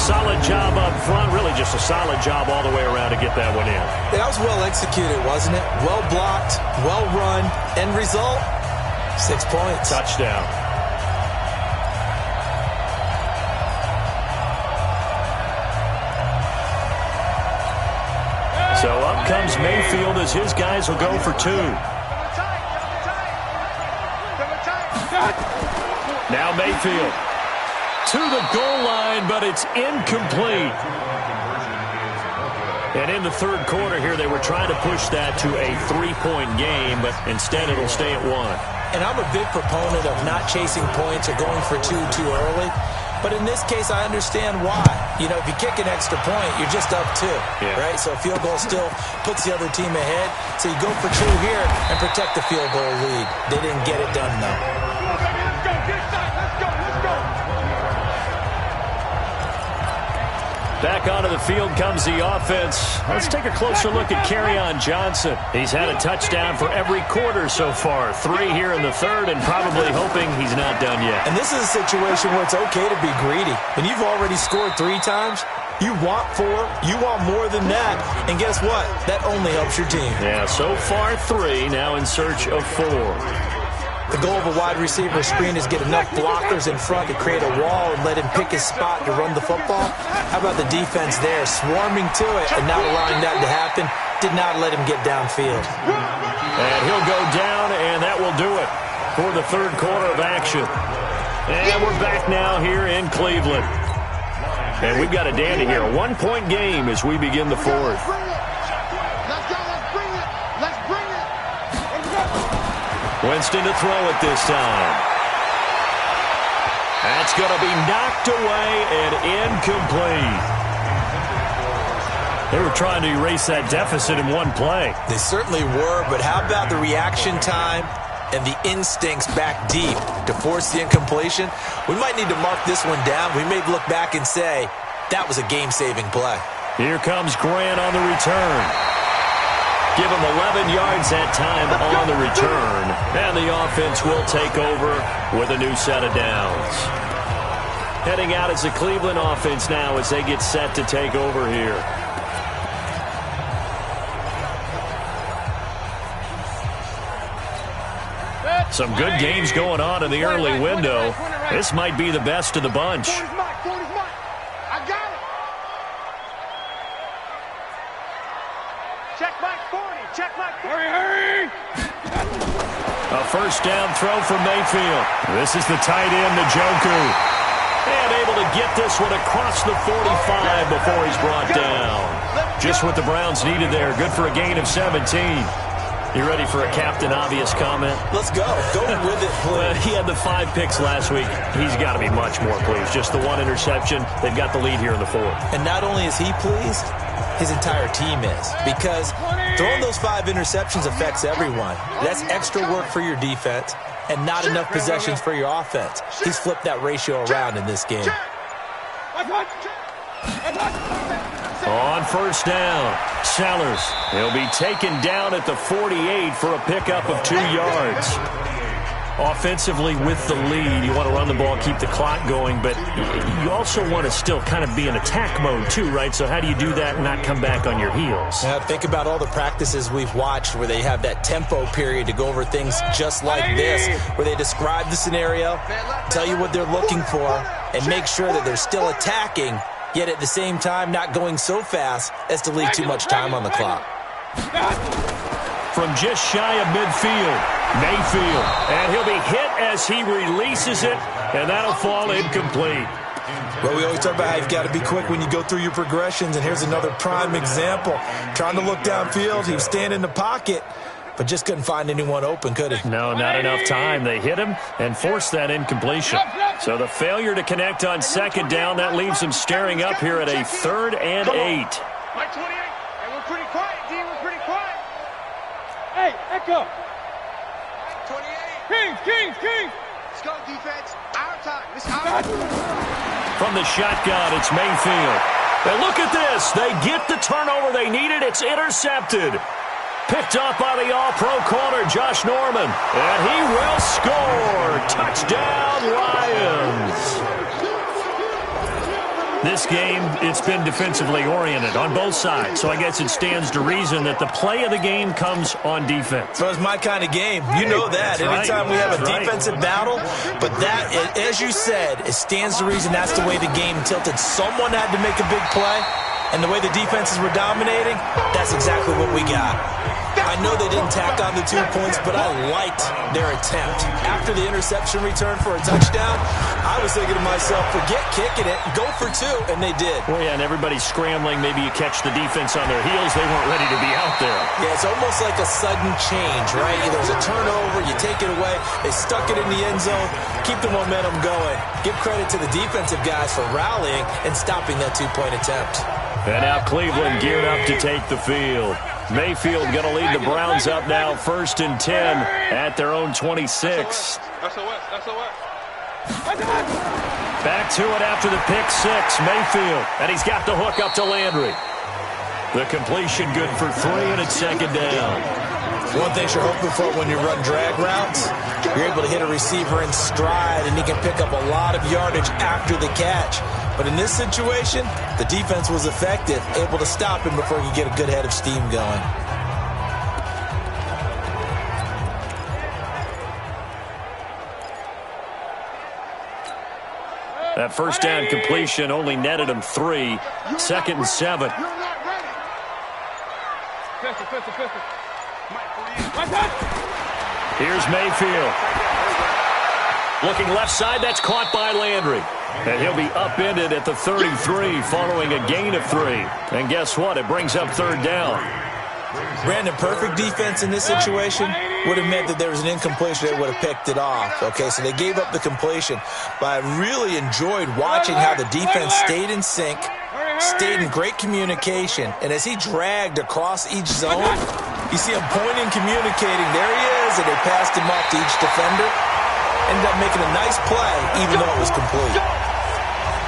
Solid job up front, really just a solid job all the way around to get that one in. That was well executed, wasn't it? Well blocked, well run. End result, 6 points. Touchdown. So up comes Mayfield as his guys will go for 2. Now Mayfield to the goal line, but it's incomplete. And in the 3rd quarter here, they were trying to push that to a 3-point game, but instead it'll stay at 1. And I'm a big proponent of not chasing points or going for 2 too early. But in this case, I understand why. You know, if you kick an extra point, you're just up 2, right? So a field goal still puts the other team ahead. So you go for 2 here and protect the field goal lead. They didn't get it done, though. Let's go. Back onto the field comes the offense. Let's take a closer look at Kerryon Johnson. He's had a touchdown for every quarter so far. 3 here in the 3rd, and probably hoping he's not done yet. And this is a situation where it's okay to be greedy. When you've already scored 3 times, you want 4, you want more than that. And guess what? That only helps your team. Yeah, so far 3, now in search of 4. The goal of a wide receiver screen is get enough blockers in front to create a wall and let him pick his spot to run the football. How about the defense there, swarming to it and not allowing that to happen? Did not let him get downfield. And he'll go down, and that will do it. for the third quarter of action. And we're back now here in Cleveland. And we've got a dandy here. A 1-point game as we begin the fourth. Winston to throw it this time. That's going to be knocked away and incomplete. They were trying to erase that deficit in one play. They certainly were, but how about the reaction time and the instincts back deep to force the incompletion? We might need to mark this one down. We may look back and say, that was a game-saving play. Here comes Grant on the return. Give him 11 yards that time on the return. And the offense will take over with a new set of downs. Heading out as the Cleveland offense now as they get set to take over here. Some good games going on in the early window. This might be the best of the bunch. I got it. Check Mike 40. Check Mike 40. Hurry. A first down throw for Mayfield. This is the tight end, Njoku. And able to get this one across the 45 before he's brought down. Just what the Browns needed there. Good for a gain of 17. You ready for a Captain Obvious comment? Let's go. Go with it, please. Well, he had the 5 picks last week. He's got to be much more pleased. Just the 1 interception. They've got the lead here in the fourth. And not only is he pleased, his entire team is. Because throwing those 5 interceptions affects everyone. That's extra work for your defense and not enough possessions for your offense. He's flipped that ratio around in this game. On first down, Sellers. He'll be taken down at the 48 for a pickup of 2 yards. Offensively with the lead, you want to run the ball, keep the clock going, but you also want to still kind of be in attack mode too, right? So how do you do that and not come back on your heels? Yeah, think about all the practices we've watched where they have that tempo period to go over things just like this, where they describe the scenario, tell you what they're looking for, and make sure that they're still attacking, yet at the same time not going so fast as to leave too much time on the clock. From just shy of midfield, Mayfield. And he'll be hit as he releases it, and that'll fall incomplete. Well, we always talk about how you've got to be quick when you go through your progressions, and here's another prime example. Trying to look downfield, he was standing in the pocket, but just couldn't find anyone open, could he? No, not enough time. They hit him and forced that incompletion. So the failure to connect on second down, that leaves them staring up here at a 3rd and 8. Mike 28. Hey, we're pretty quiet, D. We're pretty quiet. Hey, Echo. 28. Kings. Let's go, defense. Our time. This is our time. From the shotgun, it's Mayfield. And look at this. They get the turnover they needed. It's intercepted. Picked up by the all-pro corner, Josh Norman. And he will score. Touchdown, Lions. This game, it's been defensively oriented on both sides. So I guess it stands to reason that the play of the game comes on defense. So it's my kind of game. You know that. Anytime we have a defensive battle. But that, as you said, it stands to reason that's the way the game tilted. Someone had to make a big play. And the way the defenses were dominating, that's exactly what we got. I know they didn't tack on the 2 points, but I liked their attempt. After the interception return for a touchdown, I was thinking to myself, forget kicking it, go for 2, and they did. Well, yeah, and everybody's scrambling. Maybe you catch the defense on their heels. They weren't ready to be out there. Yeah, it's almost like a sudden change, right? There's a turnover, you take it away, they stuck it in the end zone, keep the momentum going. Give credit to the defensive guys for rallying and stopping that 2-point attempt. And now Cleveland geared up to take the field. Mayfield going to lead the Browns up now 1st and 10 at their own 26. SOS. Back to it after the pick 6, Mayfield. And he's got the hook up to Landry. The completion good for 3, and it's 2nd down. One thing you're hoping for when you run drag routes, you're able to hit a receiver in stride, and he can pick up a lot of yardage after the catch. But in this situation, the defense was effective, able to stop him before he could get a good head of steam going. That first down completion only netted him 3. 2nd and 7. You're not ready. Pistol. Here's Mayfield. Looking left side, that's caught by Landry. And he'll be upended at the 33 following a gain of 3. And guess what? It brings up third down. Brandon, perfect defense in this situation would have meant that there was an incompletion. They would have picked it off. Okay, so they gave up the completion. But I really enjoyed watching how the defense stayed in sync, stayed in great communication. And as he dragged across each zone, you see him pointing, communicating. There he is, and they passed him off to each defender. Ended up making a nice play, even though it was complete.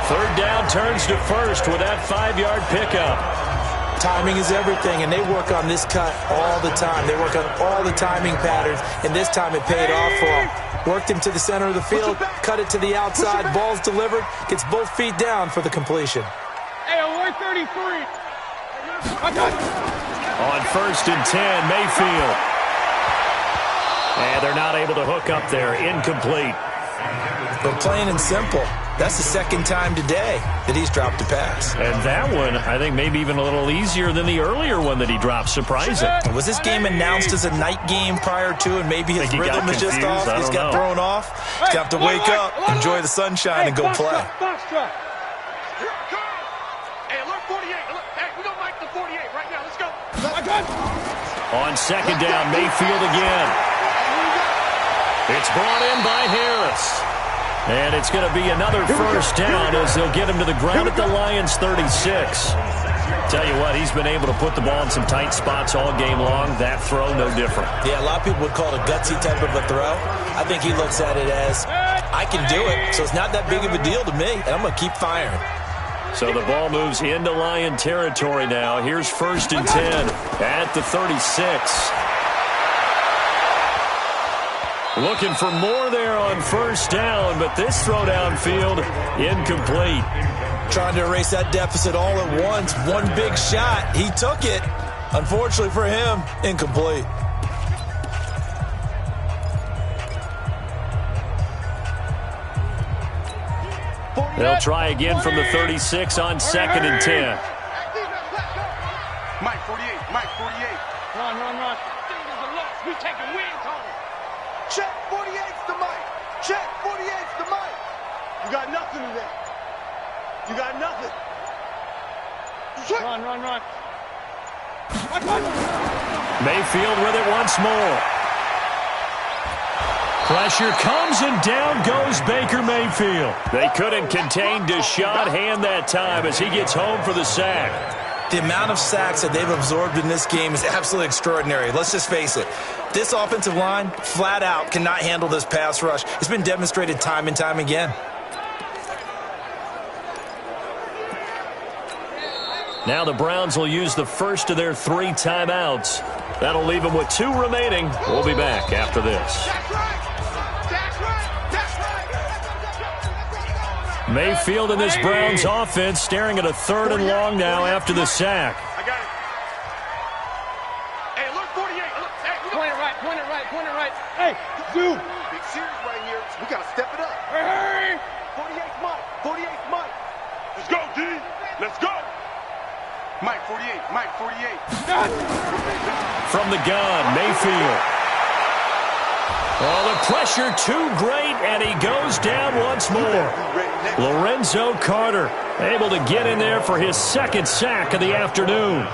Third down turns to first with that 5-yard pickup. Timing is everything, and they work on this cut all the time. They work on all the timing patterns, and this time it paid off for him. Worked him to the center of the field, cut it to the outside, ball's delivered, gets both feet down for the completion. Hey, on 133. On 1st and 10, Mayfield. And they're not able to hook up there. Incomplete. But plain and simple, that's the second time today that he's dropped a pass. And that one, I think, maybe even a little easier than the earlier one that he dropped. Surprising. Was this game announced as a night game prior to, and maybe his rhythm is just off? He's got thrown off. He's got to wake up, enjoy the sunshine, and go play. Hey, alert 48. Hey, we don't like the 48 right now. Let's go. On second down, Mayfield again. It's brought in by Harris. And it's going to be another first down as they'll get him to the ground at the Lions' 36. Tell you what, he's been able to put the ball in some tight spots all game long. That throw, no different. Yeah, a lot of people would call it a gutsy type of a throw. I think he looks at it as, I can do it, so it's not that big of a deal to me, and I'm going to keep firing. So the ball moves into Lion territory now. Here's 1st and 10 at the 36. Looking for more there on first down, but this throw downfield, incomplete. Trying to erase that deficit all at once. One big shot. He took it. Unfortunately for him, incomplete. They'll try again from the 36 on 2nd and 10. Mike 48. Run. We taking wins on him. Check 48's the Mike. Check 48's the Mike. You got nothing today. You got nothing. Run. Mayfield with it once more. Pressure comes and down goes Baker Mayfield. They couldn't contain Deshaun Hand that time as he gets home for the sack. The amount of sacks that they've absorbed in this game is absolutely extraordinary. Let's just face it. This offensive line, flat out, cannot handle this pass rush. It's been demonstrated time and time again. Now the Browns will use the first of their 3 timeouts. That'll leave them with 2 remaining. We'll be back after this. Mayfield and this Browns offense staring at a 3rd and long now after the sack. I got it. Hey, look, 48. Look, hey, point it right. Hey, Zoo. Big series right here. We got to step it up. Hey. 48's Mike. Let's go, D. Let's go. Mike 48. From the gun, Mayfield. Oh, the pressure too great, and he goes down once more. Lorenzo Carter able to get in there for his 2nd sack of the afternoon.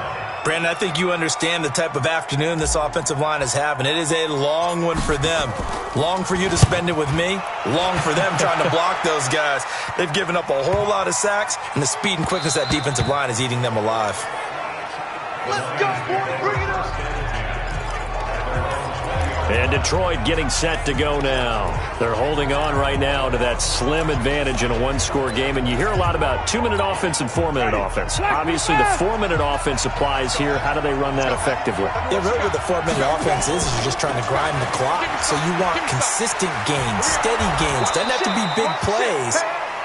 Brandon, I think you understand the type of afternoon this offensive line is having. It is a long one for them. Long for you to spend it with me. Long for them trying to block those guys. They've given up a whole lot of sacks, and the speed and quickness of that defensive line is eating them alive. Let's go, boys. Bring it up. And Detroit getting set to go now. They're holding on right now to that slim advantage in a 1-score game. And you hear a lot about 2-minute offense and 4-minute offense. Obviously, the 4-minute offense applies here. How do they run that effectively? Yeah, really what the 4-minute offense is you're just trying to grind the clock. So you want consistent gains, steady gains. Doesn't have to be big plays,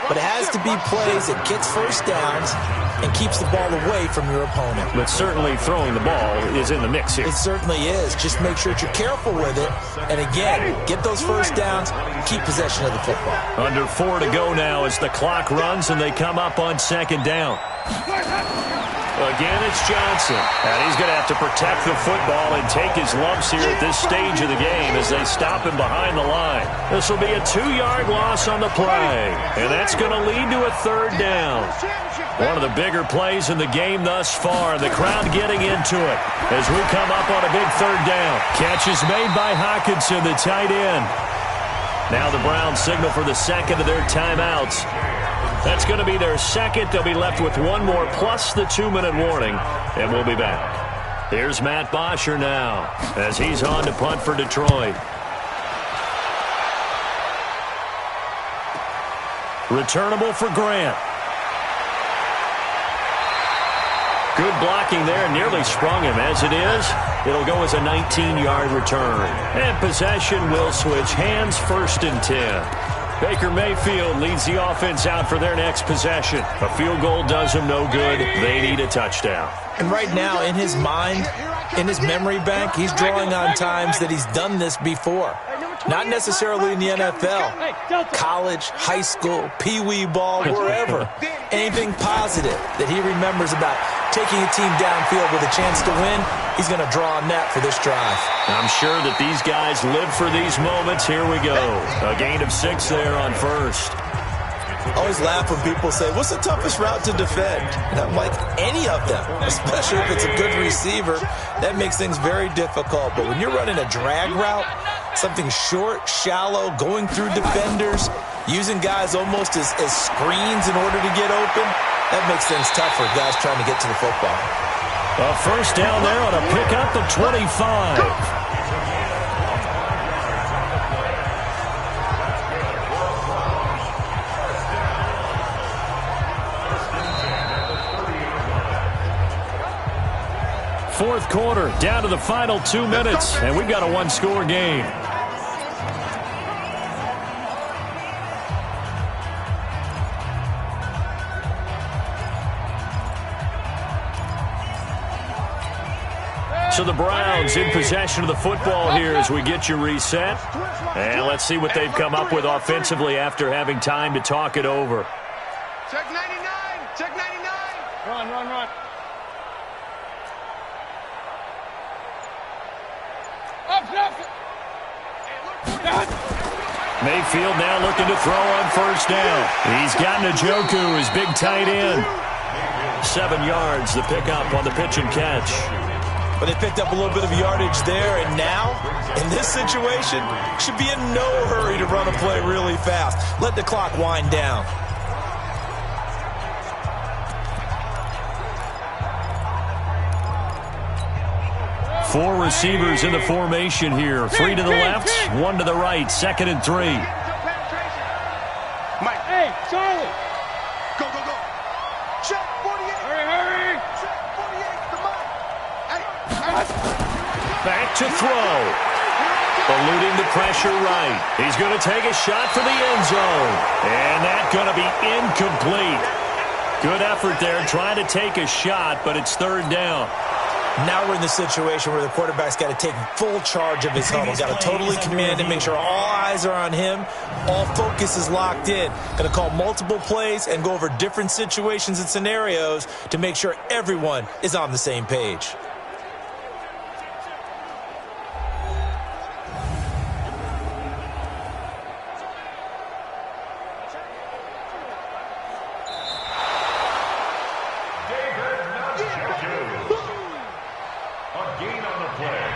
but it has to be plays that gets first downs and keeps the ball away from your opponent. But certainly throwing the ball is in the mix here. It certainly is. Just make sure that you're careful with it. And again, get those first downs, keep possession of the football. Under 4 to go now as the clock runs and they come up on 2nd down. Again, it's Johnson. And he's going to have to protect the football and take his lumps here at this stage of the game as they stop him behind the line. This will be a 2-yard loss on the play. And that's going to lead to a 3rd down. One of the bigger plays in the game thus far. The crowd getting into it as we come up on a big 3rd down. Catch is made by Hockenson, the tight end. Now the Browns signal for the second of their timeouts. That's going to be their second. They'll be left with one more plus the 2-minute warning, and we'll be back. Here's Matt Bosher now as he's on to punt for Detroit. Returnable for Grant. Good blocking there, nearly sprung him. As it is, it'll go as a 19-yard return. And possession will switch hands, 1st and 10. Baker Mayfield leads the offense out for their next possession. A field goal does them no good. They need a touchdown. And right now, in his mind, in his memory bank, he's drawing on times that he's done this before. Not necessarily in the NFL, college, high school, pee-wee ball, wherever. Anything positive that he remembers about taking a team downfield with a chance to win, he's going to draw on that for this drive. I'm sure that these guys live for these moments. Here we go. A gain of 6 there on 1st. I always laugh when people say, what's the toughest route to defend? And I'm like, any of them, especially if it's a good receiver. That makes things very difficult. But when you're running a drag route, something short, shallow, going through defenders, using guys almost as screens in order to get open, that makes things tough for guys trying to get to the football. A 1st down there on a pickup of 25. Fourth quarter, down to the final 2 minutes, and we've got a 1-score game. So the Browns in possession of the football here as we get you reset. And let's see what they've come up with offensively after having time to talk it over. Check 99! Check 99! Run. Mayfield now looking to throw on 1st down. He's got Njoku, his big tight end. 7 yards, the pickup on the pitch and catch. But they picked up a little bit of yardage there, and now, in this situation, should be in no hurry to run a play really fast. Let the clock wind down. Four receivers in the formation here. 3 to the left, 1 to the right. 2nd and 3. Mike. Hey, Charlie. Go. Check 48. Hurry. Check 48 to Mike. Back to throw. Eluding the pressure right. He's going to take a shot for the end zone. And that's going to be incomplete. Good effort there trying to take a shot, but it's 3rd down. Now we're in the situation where the quarterback's got to take full charge of his huddle. Got to totally command and make sure all eyes are on him. All focus is locked in. Got to call multiple plays and go over different situations and scenarios to make sure everyone is on the same page.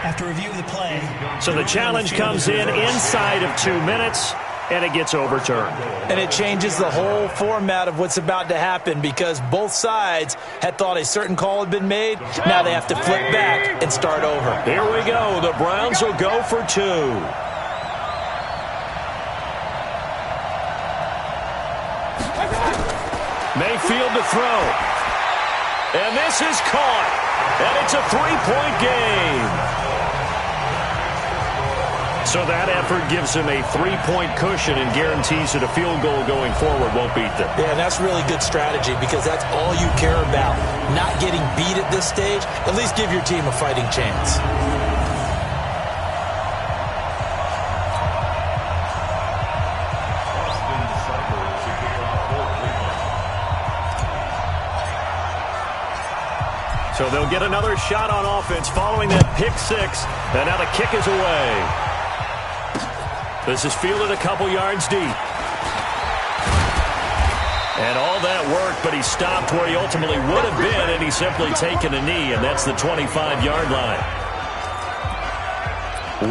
After review of the play. So the challenge comes in inside of 2 minutes, and it gets overturned. And it changes the whole format of what's about to happen because both sides had thought a certain call had been made. Now they have to flip back and start over. Here we go. The Browns will go for 2. Mayfield to throw. And this is caught. And it's a 3-point game. So that effort gives him a 3-point cushion and guarantees that a field goal going forward won't beat them. Yeah, and that's really good strategy because that's all you care about. Not getting beat at this stage. At least give your team a fighting chance. So they'll get another shot on offense following that pick six. And now the kick is away. This is fielded a couple yards deep. And all that worked, but he stopped where he ultimately would have been, and he's simply taken a knee, and that's the 25-yard line.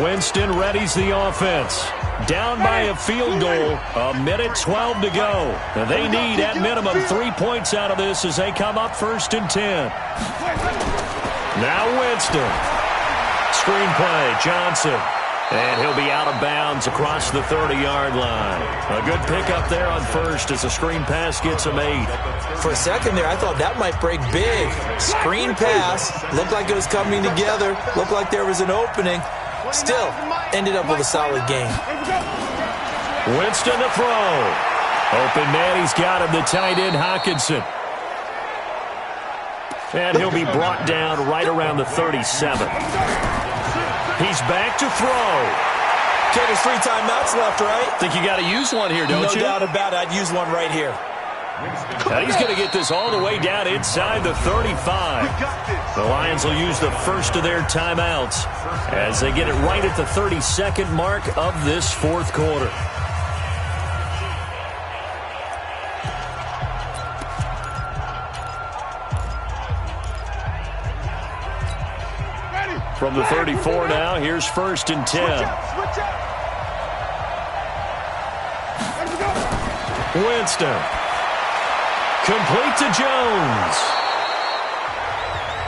Winston readies the offense. Down by a field goal, a minute 12 to go. Now they need, at minimum, 3 points out of this as they come up 1st and 10. Now Winston. Screenplay, Johnson. And he'll be out of bounds across the 30-yard line. A good pickup there on first as the screen pass gets him 8. For a second there, I thought that might break big. Screen pass. Looked like it was coming together. Looked like there was an opening. Still, ended up with a solid game. Winston to throw. Open man, he's got him, the tight end, Hockenson. And he'll be brought down right around the 37. He's back to throw. Okay, there's 3 timeouts left, right? Think you got to use one here, don't you? No doubt about it. I'd use one right here. Now he's going to get this all the way down inside the 35. The Lions will use the first of their timeouts as they get it right at the 32nd mark of this 4th quarter. From the 34 now, here's 1st and 10. Winston. Complete to Jones.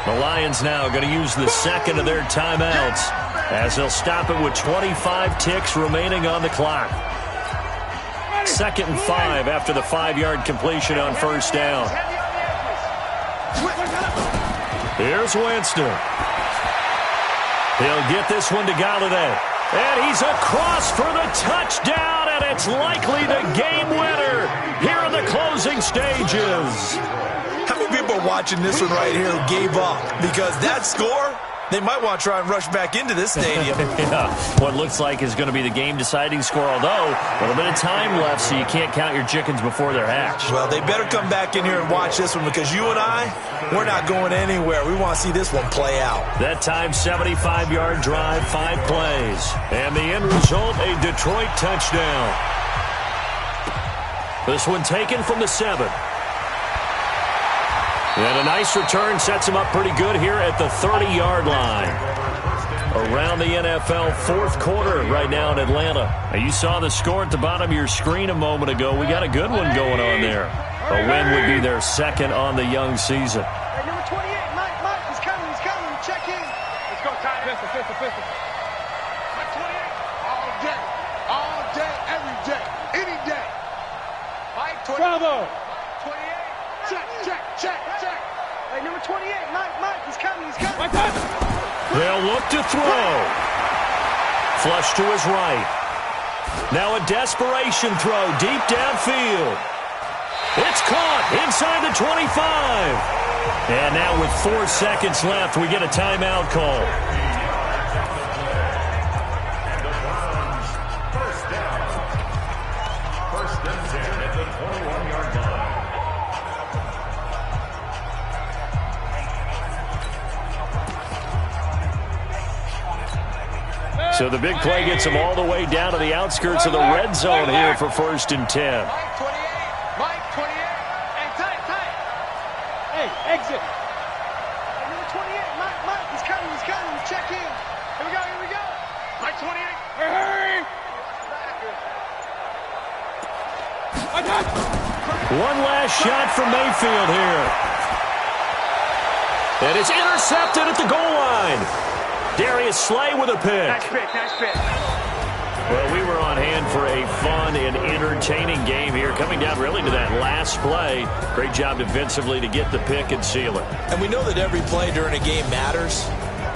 The Lions now going to use the second of their timeouts as they'll stop it with 25 ticks remaining on the clock. 2nd and 5 after the 5-yard completion on 1st down. Here's Winston. He'll get this one to Galladay. And he's across for the touchdown, and it's likely the game winner here in the closing stages. How many people are watching this one right here who gave up? Because that score, they might want to try and rush back into this stadium. Yeah, what looks like is going to be the game-deciding score, although a little bit of time left, so you can't count your chickens before they're hatched. Well, they better come back in here and watch this one because you and I, we're not going anywhere. We want to see this one play out. That time, 75-yard drive, 5 plays. And the end result, a Detroit touchdown. This one taken from the 7. And a nice return sets him up pretty good here at the 30-yard line. Around the NFL 4th quarter right now in Atlanta. Now you saw the score at the bottom of your screen a moment ago. We got a good one going on there. A win would be their 2nd on the young season. Hey, number 28, Mike, he's coming, check in. Let's go, Ty. Pistol. Mike 28, all day, every day, any day. Mike 28. Bravo. 28, check. Hey, number 28, Mike, he's coming. They'll look to throw. Flush to his right. Now a desperation throw deep downfield. It's caught inside the 25. And now with 4 seconds left, we get a timeout call. First and 10 at the 21-yard line. So the big play gets him all the way down to the outskirts of the red zone here for 1st and 10. Mike 28. Hey, tight. Hey, exit. Hey, number 28, Mike, he's coming. Check in. Here we go. Mike 28. Hurry. One last shot from Mayfield here. And it's intercepted at the goal line. Darius Slay with a pick. Nice pick. Well, we were on hand for a fun and entertaining game here, coming down really to that last play. Great job defensively to get the pick and seal it. And we know that every play during a game matters.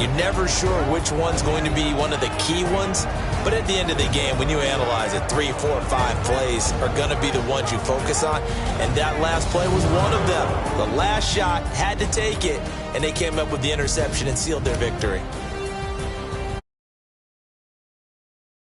You're never sure which one's going to be one of the key ones. But at the end of the game, when you analyze it, 3, 4, 5 plays are going to be the ones you focus on. And that last play was one of them. The last shot had to take it, and they came up with the interception and sealed their victory.